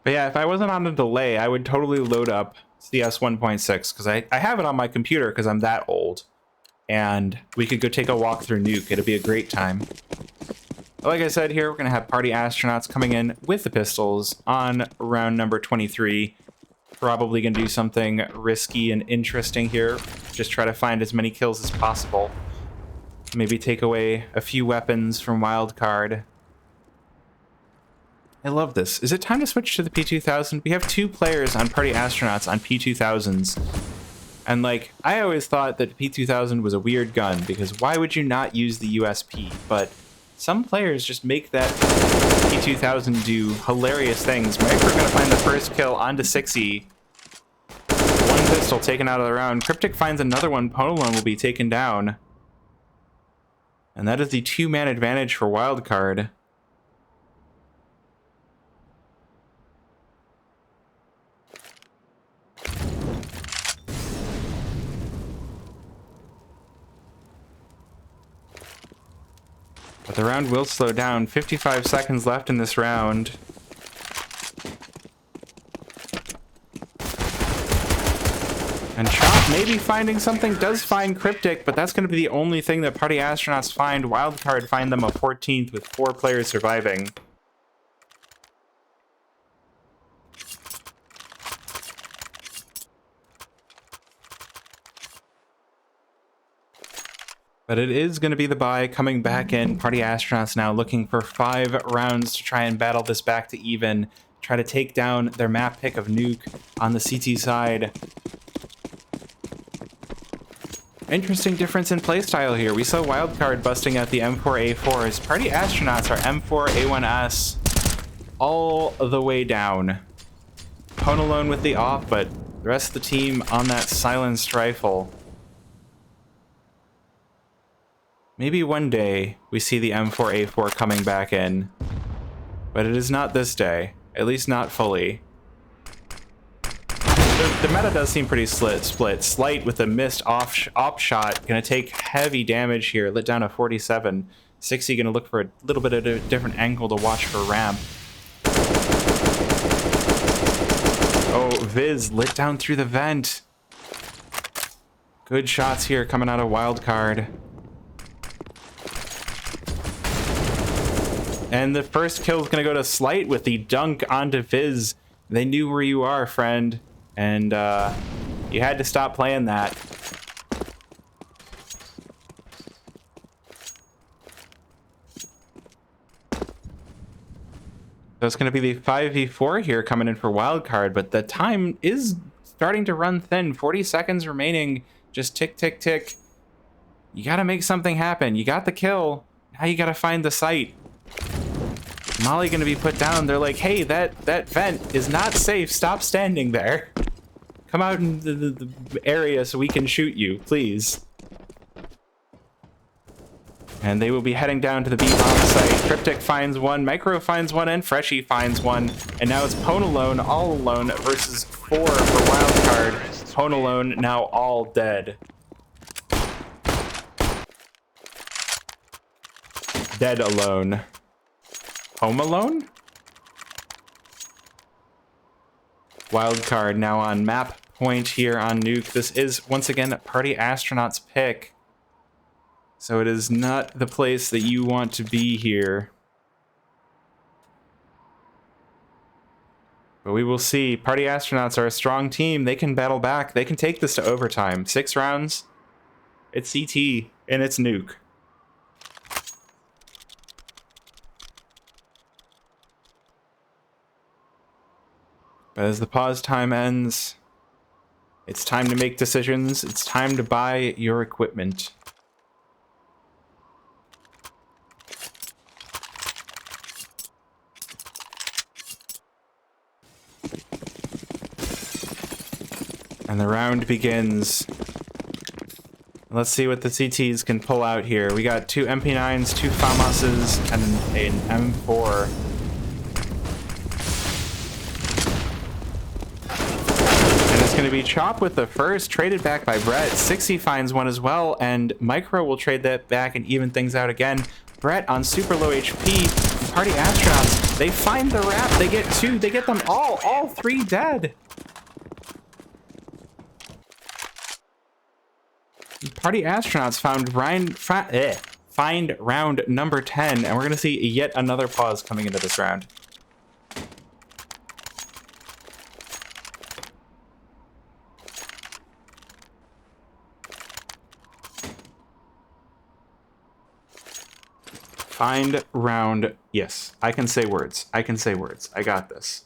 But yeah, if I wasn't on a delay, I would totally load up CS 1.6, because I have it on my computer because I'm that old. And we could go take a walk through Nuke. It'll be a great time. But like I said here, we're going to have Party Astronauts coming in with the pistols on round number 23. Probably going to do something risky and interesting here. Just try to find as many kills as possible. Maybe take away a few weapons from Wildcard. I love this. Is it time to switch to the P2000? We have 2 players on Party Astronauts on P2000s. And like, I always thought that P2000 was a weird gun, because why would you not use the USP? But some players just make that P2000 do hilarious things. Micro gonna find the first kill onto 6E. 1 pistol taken out of the round. Cryptic finds another one. Ponalone will be taken down. And that is the 2-man advantage for Wildcard. But the round will slow down. 55 seconds left in this round. And Chop maybe finding something, does find Cryptic, but that's going to be the only thing that Party Astronauts find. Wildcard find them a 14th with 4 players surviving. But it is going to be the buy coming back in. Party Astronauts now looking for 5 rounds to try and battle this back to even. Try to take down their map pick of Nuke on the CT side. Interesting difference in playstyle here. We saw Wildcard busting out the M4A4s. Party Astronauts are M4A1S all the way down. Pwn alone with the off, but the rest of the team on that silenced rifle. Maybe one day we see the M4A4 coming back in, but it is not this day, at least not fully. The meta does seem pretty split. Slight with a missed off shot, gonna take heavy damage here, lit down to 47. 60 gonna look for a little bit of a different angle to watch for ramp. Oh, Viz lit down through the vent. Good shots here coming out of Wildcard. And the first kill is going to go to Slight with the dunk onto Viz. They knew where you are, friend. And you had to stop playing that. So it's going to be the 5v4 here coming in for Wildcard. But the time is starting to run thin. 40 seconds remaining. Just tick, tick, tick. You got to make something happen. You got the kill. Now you got to find the site. Molly gonna be put down. They're like, hey, that vent is not safe. Stop standing there. Come out in the area so we can shoot you, please. And they will be heading down to the B-bomb site. Cryptic finds one, Micro finds one, and Freshie finds one. And now it's Pwn alone, all alone, versus 4 for Wildcard. Pwn alone, now all dead. Dead alone. Home alone? Wildcard now on map point here on Nuke. This is, once again, Party Astronauts pick. So it is not the place that you want to be here. But we will see. Party Astronauts are a strong team. They can battle back. They can take this to overtime. 6 rounds. It's CT, and it's Nuke. But as the pause time ends, it's time to make decisions. It's time to buy your equipment. And the round begins. Let's see what the CTs can pull out here. We got 2 MP9s, 2 FAMASs, and an M4. Going to be Chop with the first, traded back by Brett. 60 finds one as well, and Micro will trade that back and even things out again. Brett on super low HP. Party Astronauts, they find the wrap. They get 2. They get them all 3 dead. Party Astronauts find round number 10, and we're going to see yet another pause coming into this round. Find round. Yes, I can say words. I can say words. I got this.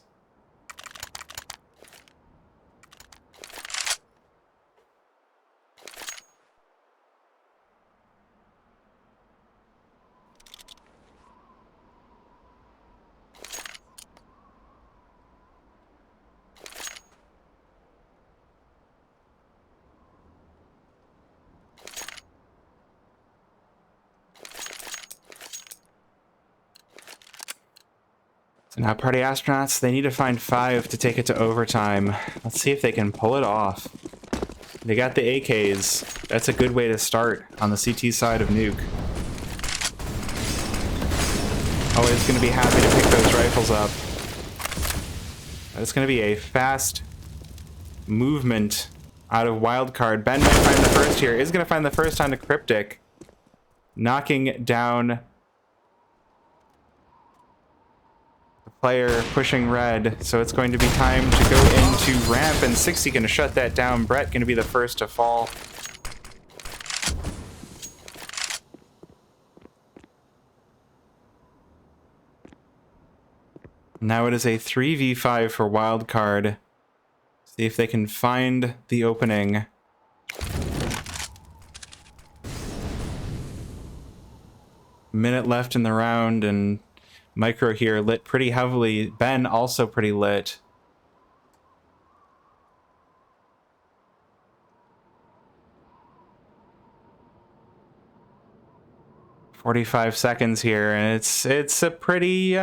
So now Party Astronauts, they need to find 5 to take it to overtime. Let's see if they can pull it off. They got the AKs. That's a good way to start on the CT side of Nuke. Always going to be happy to pick those rifles up. It's going to be a fast movement out of Wildcard. Ben might find the first here. Is going to find the first on the Cryptic. Knocking down player pushing red, so it's going to be time to go into ramp, and 60 going to shut that down. Brett going to be the first to fall. Now it is a 3v5 for Wildcard. See if they can find the opening. Minute left in the round, and Micro here lit pretty heavily. Ben also pretty lit. "45 seconds here, and it's a pretty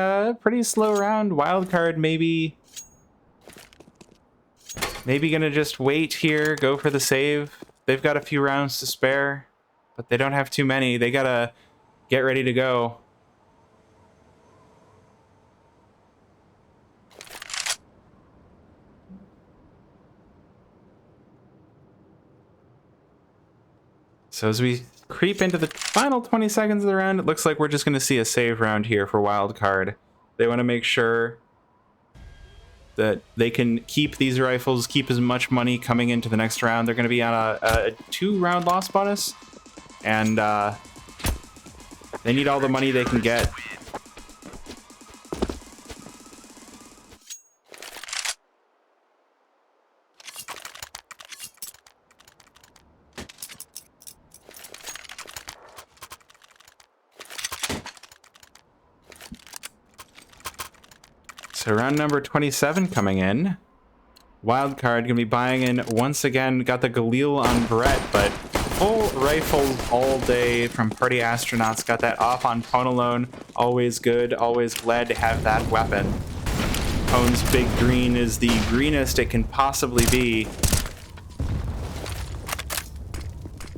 slow round. Wildcard maybe gonna just wait here, go for the save. They've got a few rounds to spare, but they don't have too many. They gotta get ready to go. So as we creep into the final 20 seconds of the round, it looks like we're just going to see a save round here for Wildcard. They want to make sure that they can keep these rifles, keep as much money coming into the next round. They're going to be on a 2-round loss bonus, and they need all the money they can get. So round number 27 coming in. Wildcard gonna be buying in once again. Got the Galil on Brett, but full rifle all day from Party Astronauts. Got that off on Ponalone. Always good, always glad to have that weapon. Pone's Big Green is the greenest it can possibly be.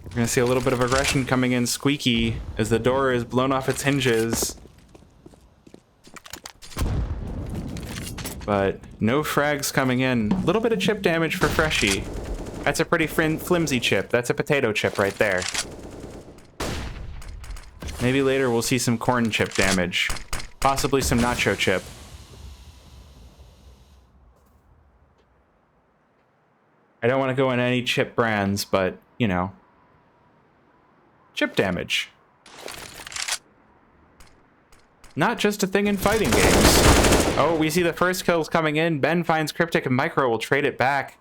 We're gonna see a little bit of aggression coming in Squeaky as the door is blown off its hinges. But no frags coming in. A little bit of chip damage for Freshy. That's a pretty flimsy chip. That's a potato chip right there. Maybe later we'll see some corn chip damage. Possibly some nacho chip. I don't want to go on any chip brands, but, you know. Chip damage. Not just a thing in fighting games. Oh, we see the first kills coming in. Ben finds Cryptic, and Micro will trade it back.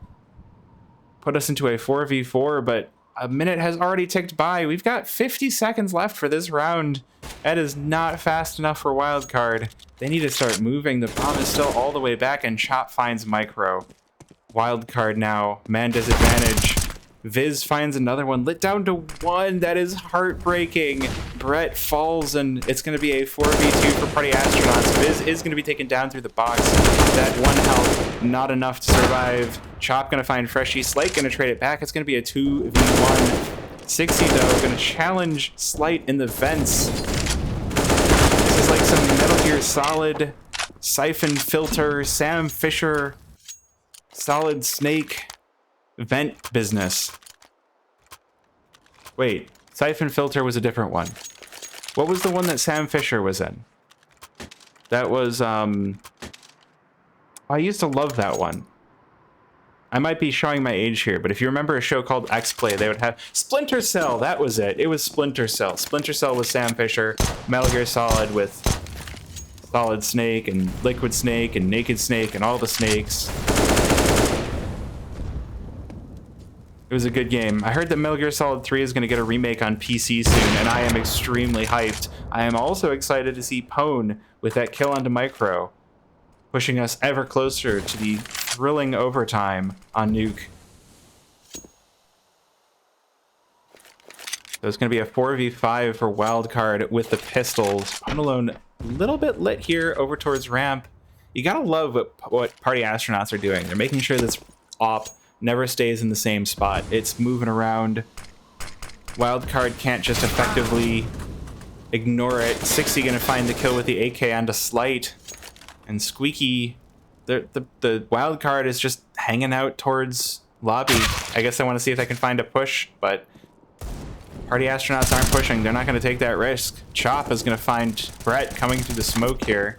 Put us into a 4v4, but a minute has already ticked by. We've got 50 seconds left for this round. That is not fast enough for Wildcard. They need to start moving. The bomb is still all the way back, and Chop finds Micro. Wildcard now, man disadvantage. Viz finds another one, lit down to 1. That is heartbreaking. Brett falls, and it's going to be a 4v2 for Party Astronauts. Viz is going to be taken down through the box. That 1 health, not enough to survive. Chop going to find Freshy. Slight going to trade it back. It's going to be a 2v1. 60, though, going to challenge Slight in the vents. This is like some Metal Gear Solid, Siphon Filter, Sam Fisher, Solid Snake vent business. Wait, Siphon Filter was a different one. What was the one that Sam Fisher was in? That was, I used to love that one. I might be showing my age here, but if you remember a show called X-Play, they would have Splinter Cell. That was it. It was Splinter Cell. Splinter Cell was Sam Fisher. Metal Gear Solid with Solid Snake and Liquid Snake and Naked Snake and all the snakes. It was a good game. I heard that Metal Gear Solid 3 is going to get a remake on PC soon, and I am extremely hyped. I am also excited to see Pone with that kill onto Micro, pushing us ever closer to the thrilling overtime on Nuke. So it's going to be a 4v5 for Wildcard with the pistols. Ponalone a little bit lit here over towards ramp. You gotta love what Party Astronauts are doing. They're making sure this op never stays in the same spot. It's moving around. Wildcard can't just effectively ignore it. 60 gonna find the kill with the AK onto Slight. And Squeaky, the Wildcard is just hanging out towards lobby. I guess I want to see if I can find a push, but Party Astronauts aren't pushing. They're not gonna take that risk. Chop is gonna find Brett coming through the smoke here.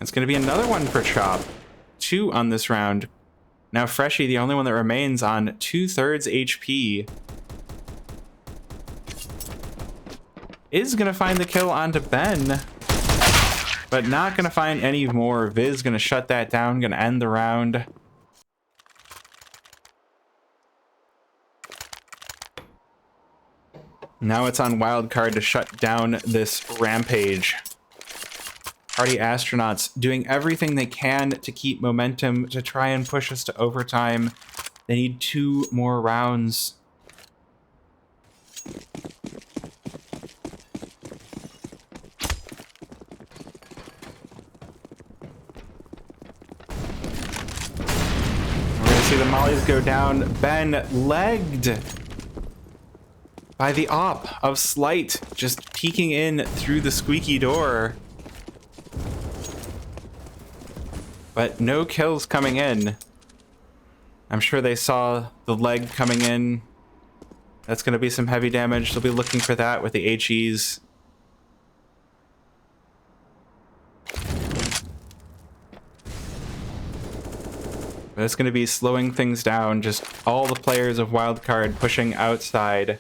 It's going to be another one for Chop. 2 on this round. Now Freshy, the only one that remains on 2/3 HP. is going to find the kill onto Ben, but not going to find any more. Viz going to shut that down, going to end the round. Now it's on Wildcard to shut down this rampage. Party Astronauts doing everything they can to keep momentum, to try and push us to overtime. They need 2 more rounds. We're going to see the mollies go down. Ben legged by the op of Slight, just peeking in through the squeaky door. But no kills coming in. I'm sure they saw the leg coming in. That's going to be some heavy damage. They'll be looking for that with the HEs. But it's going to be slowing things down. Just all the players of Wildcard pushing outside.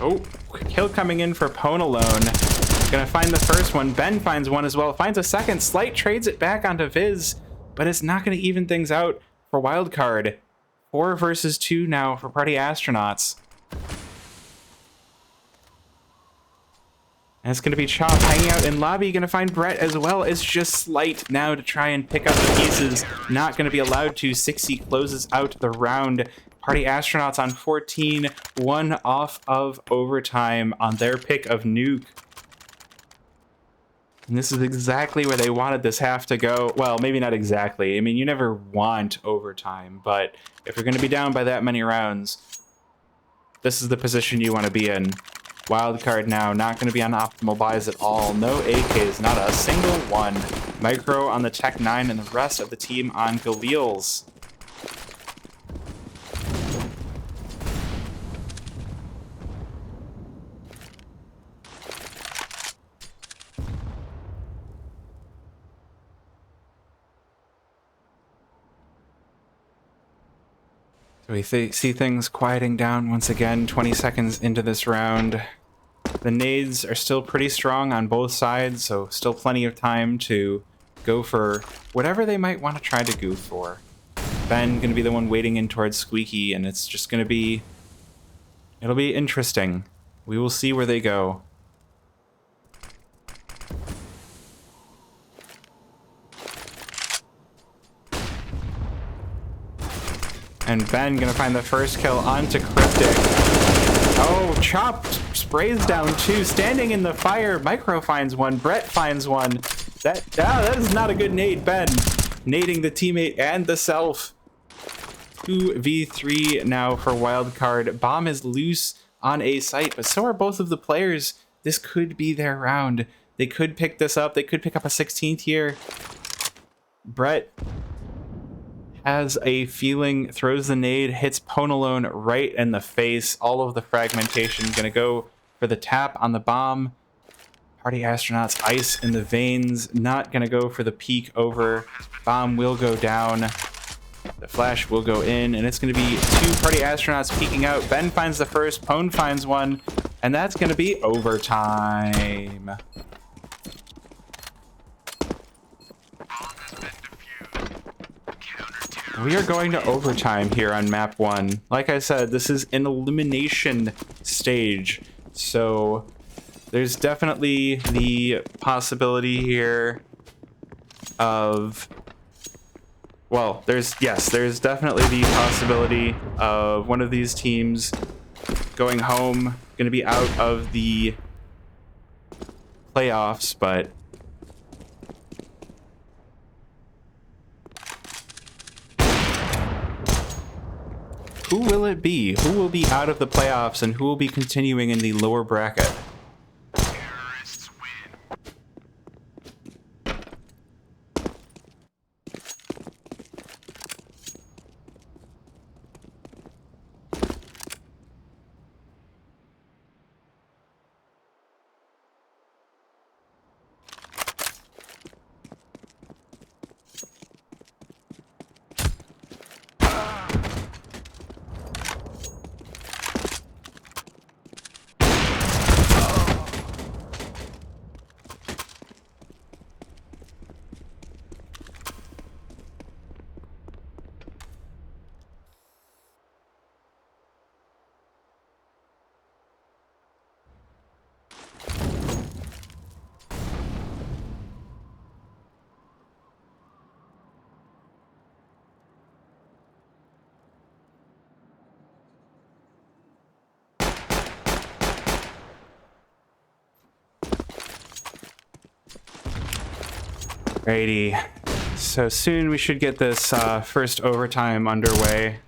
Oh, kill coming in for Ponalone. Gonna find the first one. Ben finds one as well. Finds a second. Slight trades it back onto Viz, but it's not gonna even things out for Wildcard. 4 versus 2 now for Party Astronauts. And it's gonna be Chop hanging out in lobby. Gonna find Brett as well. It's just Slight now to try and pick up the pieces. Not gonna be allowed to. 60 closes out the round. Party Astronauts on 14, 1 off of overtime on their pick of Nuke. And this is exactly where they wanted this half to go. Well, maybe not exactly. I mean, you never want overtime, but if you're going to be down by that many rounds, this is the position you want to be in. Wildcard now, not going to be on optimal buys at all. No AKs, not a single one. Micro on the Tech 9 and the rest of the team on Galil's. We see things quieting down once again, 20 seconds into this round. The nades are still pretty strong on both sides, so still plenty of time to go for whatever they might want to try to goof for. Ben gonna be the one waiting in towards Squeaky, and it's just gonna be... it'll be interesting. We will see where they go. And Ben gonna find the first kill onto Cryptic. Oh, Chop sprays down 2, standing in the fire. Micro finds one, Brett finds one. That is not a good nade, Ben. Nading the teammate and the self. 2v3 now for Wildcard. Bomb is loose on A site, but so are both of the players. This could be their round. They could pick this up. They could pick up a 16th here. Brett has a feeling, throws the nade, hits Ponalone right in the face. All of the fragmentation gonna go for the tap on the bomb. Party Astronauts, ice in the veins, not gonna go for the peek over. Bomb will go down. The flash will go in, and it's gonna be 2 Party Astronauts peeking out. Ben finds the first, Pone finds one, and that's gonna be overtime. We are going to overtime here on map 1. Like I said, this is an elimination stage, so there's definitely the possibility here of... well, there's definitely the possibility of one of these teams going home, going to be out of the playoffs, but who will it be? Who will be out of the playoffs and who will be continuing in the lower bracket? Terrorists win. Alrighty. So soon we should get this first overtime underway.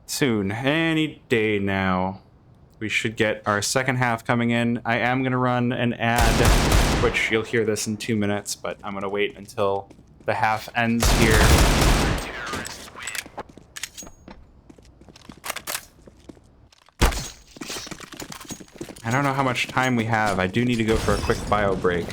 Soon, any day now, we should get our second half coming in. I am going to run an ad, which you'll hear this in 2 minutes, but I'm going to wait until the half ends here. Terrorists win. I don't know how much time we have. I do need to go for a quick bio break.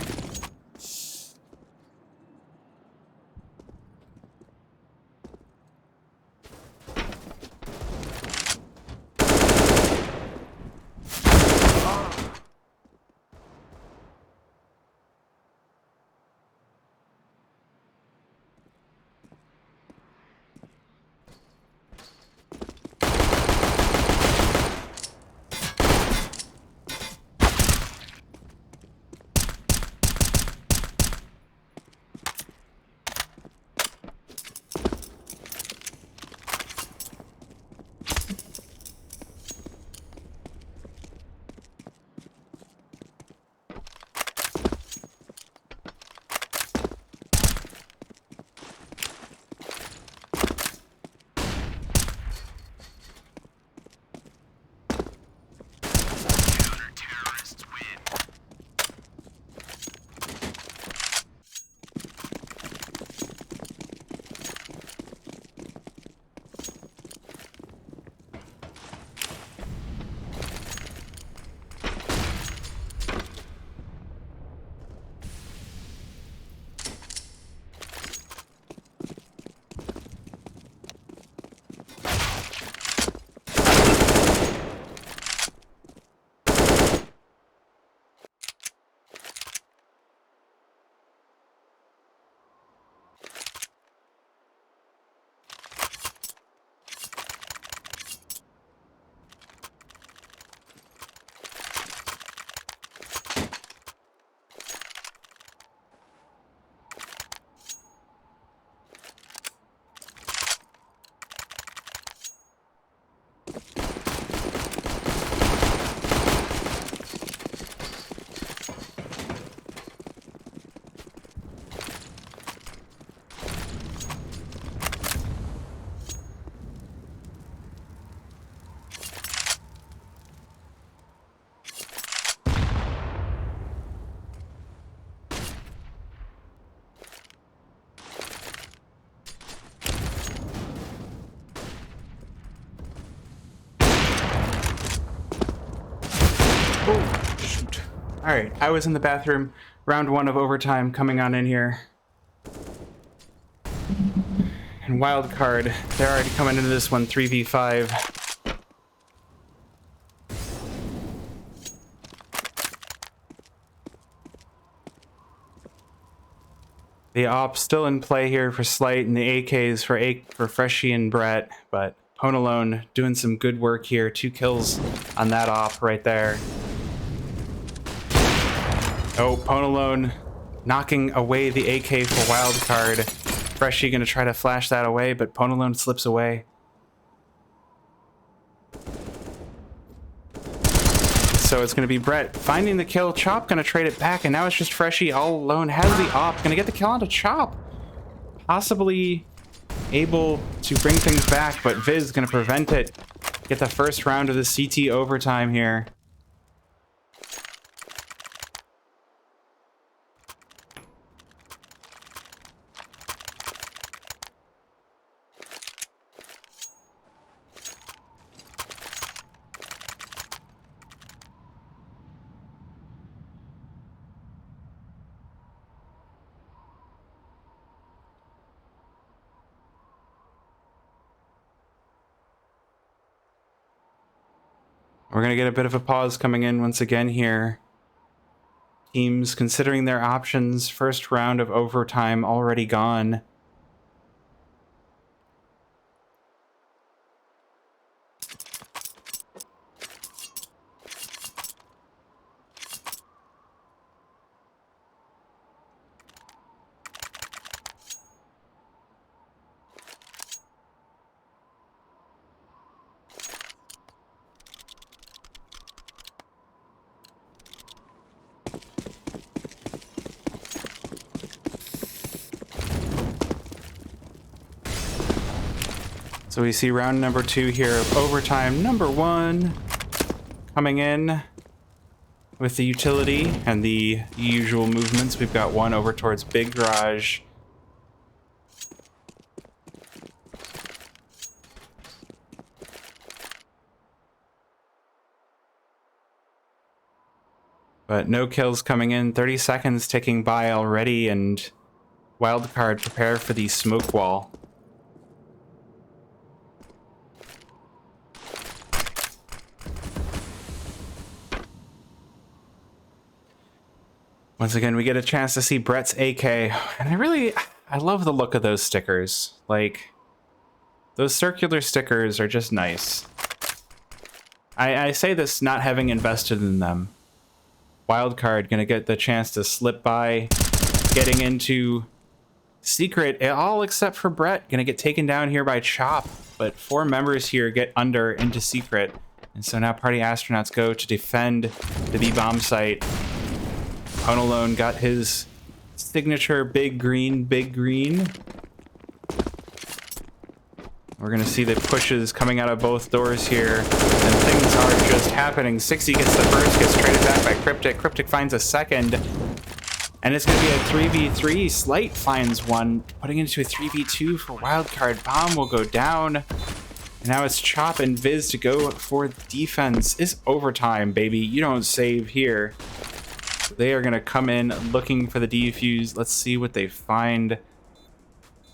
Terrorists win. Oh, shoot. Alright, I was in the bathroom. Round 1 of overtime coming on in here. And Wildcard, they're already coming into this one 3v5. The op still in play here for Slight, and the AKs for Freshie and Brett, but Ponalone doing some good work here. 2 kills on that op right there. Oh, Ponalone knocking away the AK for Wildcard. Freshie gonna try to flash that away, but Ponalone slips away. So it's gonna be Brett finding the kill. Chop gonna trade it back, and now it's just Freshie all alone. Has the op, gonna get the kill onto Chop. Possibly able to bring things back, but Viz gonna prevent it. Get the first round of the CT overtime here. We're going to get a bit of a pause coming in once again here. Teams considering their options. First round of overtime already gone. So we see round number 2 here of overtime number 1 coming in with the utility and the usual movements. We've got one over towards Big Garage. But no kills coming in. 30 seconds ticking by already, and Wildcard prepare for the smoke wall. Once again, we get a chance to see Brett's AK, and I love the look of those stickers. Like, those circular stickers are just nice. I say this not having invested in them. Wildcard gonna get the chance to slip by, getting into secret, all except for Brett. Gonna get taken down here by Chop, but 4 members here get under into secret. And so now Party Astronauts go to defend the B-bomb site. Alone got his signature big green. We're gonna see the pushes coming out of both doors here, and things are just happening. 60 gets the first, gets traded back by Cryptic. Cryptic finds a second, and it's gonna be a 3v3. Slight finds one, putting into a 3v2 for Wildcard. Bomb will go down, and now it's Chop and Viz to go for defense. It's overtime, baby. You don't save here. They are gonna come in looking for the defuse. Let's see what they find.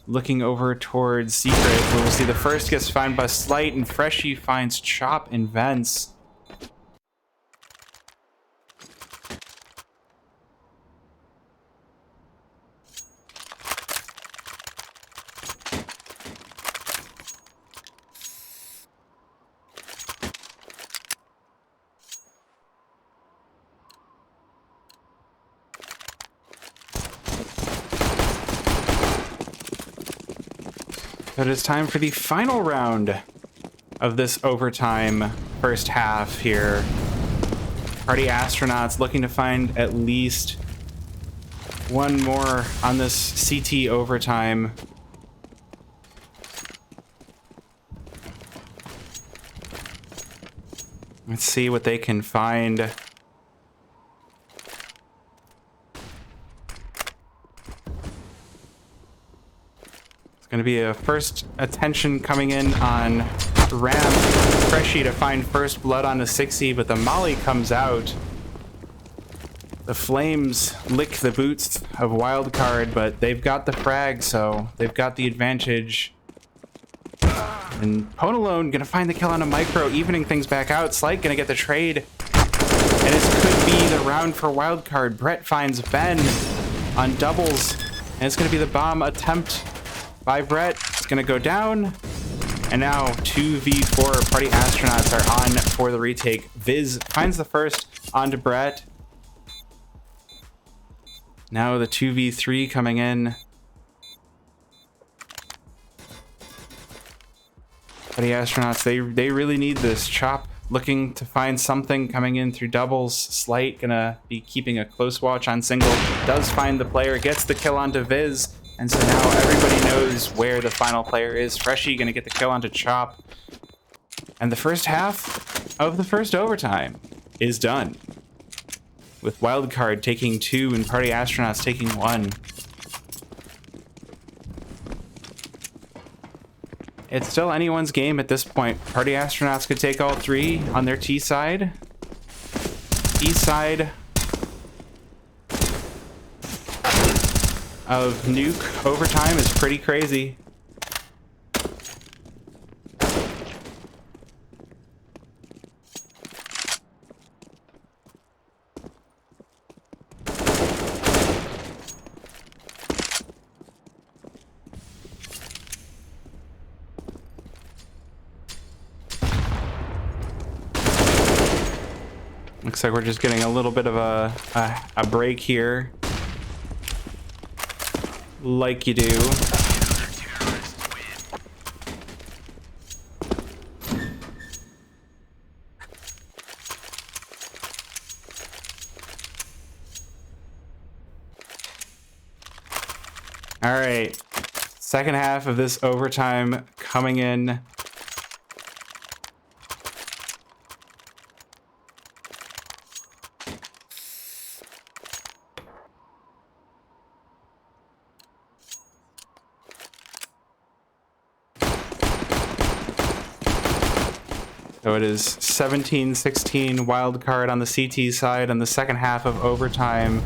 Looking over towards secret, we'll see the first gets found by Slight, and Freshie finds Chop and Vents. But it's time for the final round of this overtime first half here. Party Astronauts looking to find at least one more on this CT overtime. Let's see what they can find. Going to be a first attention coming in on Ram. Freshie to find first blood on a 60, but the molly comes out. The flames lick the boots of Wildcard, but they've got the frag, so they've got the advantage. And Ponalone gonna find the kill on a micro, evening things back out. Slight gonna get the trade, and it could be the round for Wildcard. Brett finds Ben on doubles, and it's gonna be the bomb attempt by Brett. It's gonna go down, and now 2v4 Party Astronauts are on for the retake. Viz finds the first onto Brett. Now the 2v3 coming in. Party Astronauts, they really need this. Chop looking to find something coming in through doubles. Slight gonna be keeping a close watch on single. Does find the player, gets the kill onto Viz. And so now everybody knows where the final player is. Freshie gonna get the kill onto Chop. And the first half of the first overtime is done, with Wildcard taking 2 and Party Astronauts taking 1. It's still anyone's game at this point. Party Astronauts could take all 3 on their T side. E side of Nuke overtime is pretty crazy. Looks like we're just getting a little bit of a break here. Like you do. All right. Second half of this overtime coming in. So it is 17-16 Wildcard on the CT side on the second half of overtime.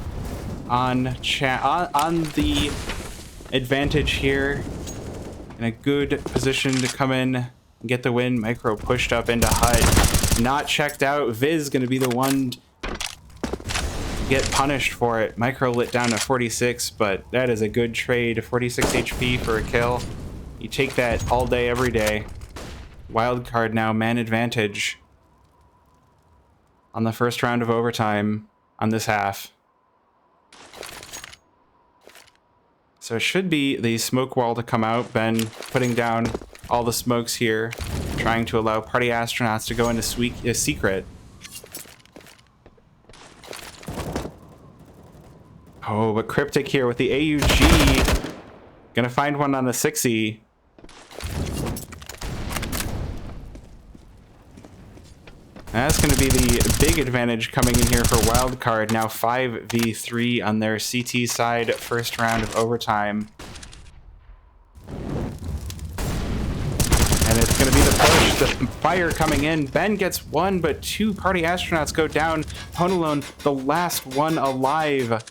On the advantage here. In a good position to come in and get the win. Micro pushed up into Hut. Not checked out. Viz going to be the one to get punished for it. Micro lit down to 46, but that is a good trade. 46 HP for a kill. You take that all day, every day. Wildcard now man advantage on the first round of overtime on this half. So it should be the smoke wall to come out. Ben putting down all the smokes here, trying to allow party astronauts to go into secret. Oh, but Cryptic here with the AUG. Gonna find one on the 6E. That's going to be the big advantage coming in here for Wildcard. Now 5v3 on their CT side, first round of overtime. And it's going to be the push, the fire coming in. Ben gets one, but two party astronauts go down. Ponalone, the last one alive.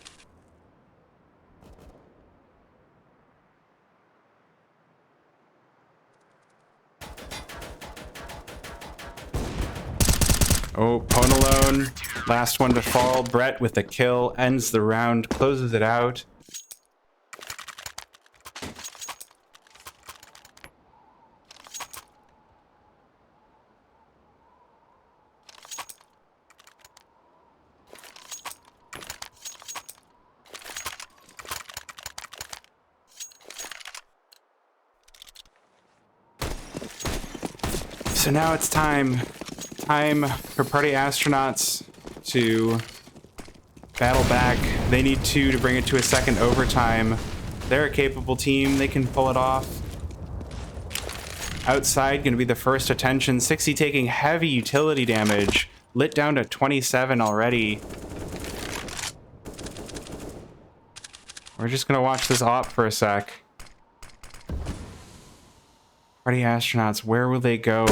Oh, Ponalone, last one to fall. Brett with the kill, ends the round, closes it out. So now it's time for party astronauts to battle back. They need two to bring it to a second overtime. They're a capable team. They can pull it off. Outside going to be the first attention. 60 taking heavy utility damage. Lit down to 27 already. We're just going to watch this op for a sec. Party astronauts, where will they go?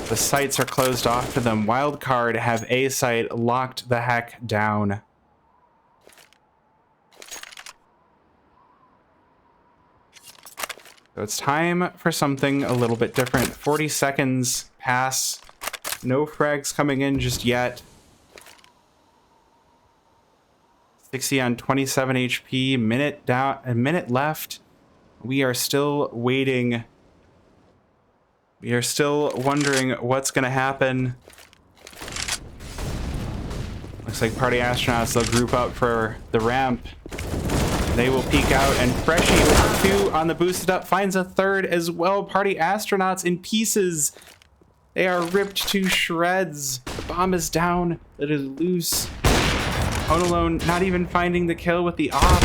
The sites are closed off to them. Wildcard have A site locked the heck down. So it's time for something a little bit different. 40 seconds pass. No frags coming in just yet. 60 on 27 HP. Minute down. A minute left. We are still waiting. We are still wondering what's going to happen. Looks like party astronauts, they'll group up for the ramp. They will peek out, and Freshie with two on the boosted up finds a third as well. Party astronauts in pieces. They are ripped to shreds. The bomb is down. It is loose. Ponalone not even finding the kill with the op.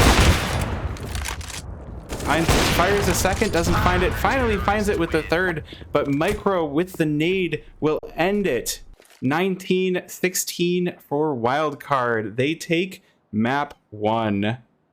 Fires a second, doesn't find it, finally finds it with the third, but Micro with the nade will end it. 19-16 for Wildcard. They take map 1.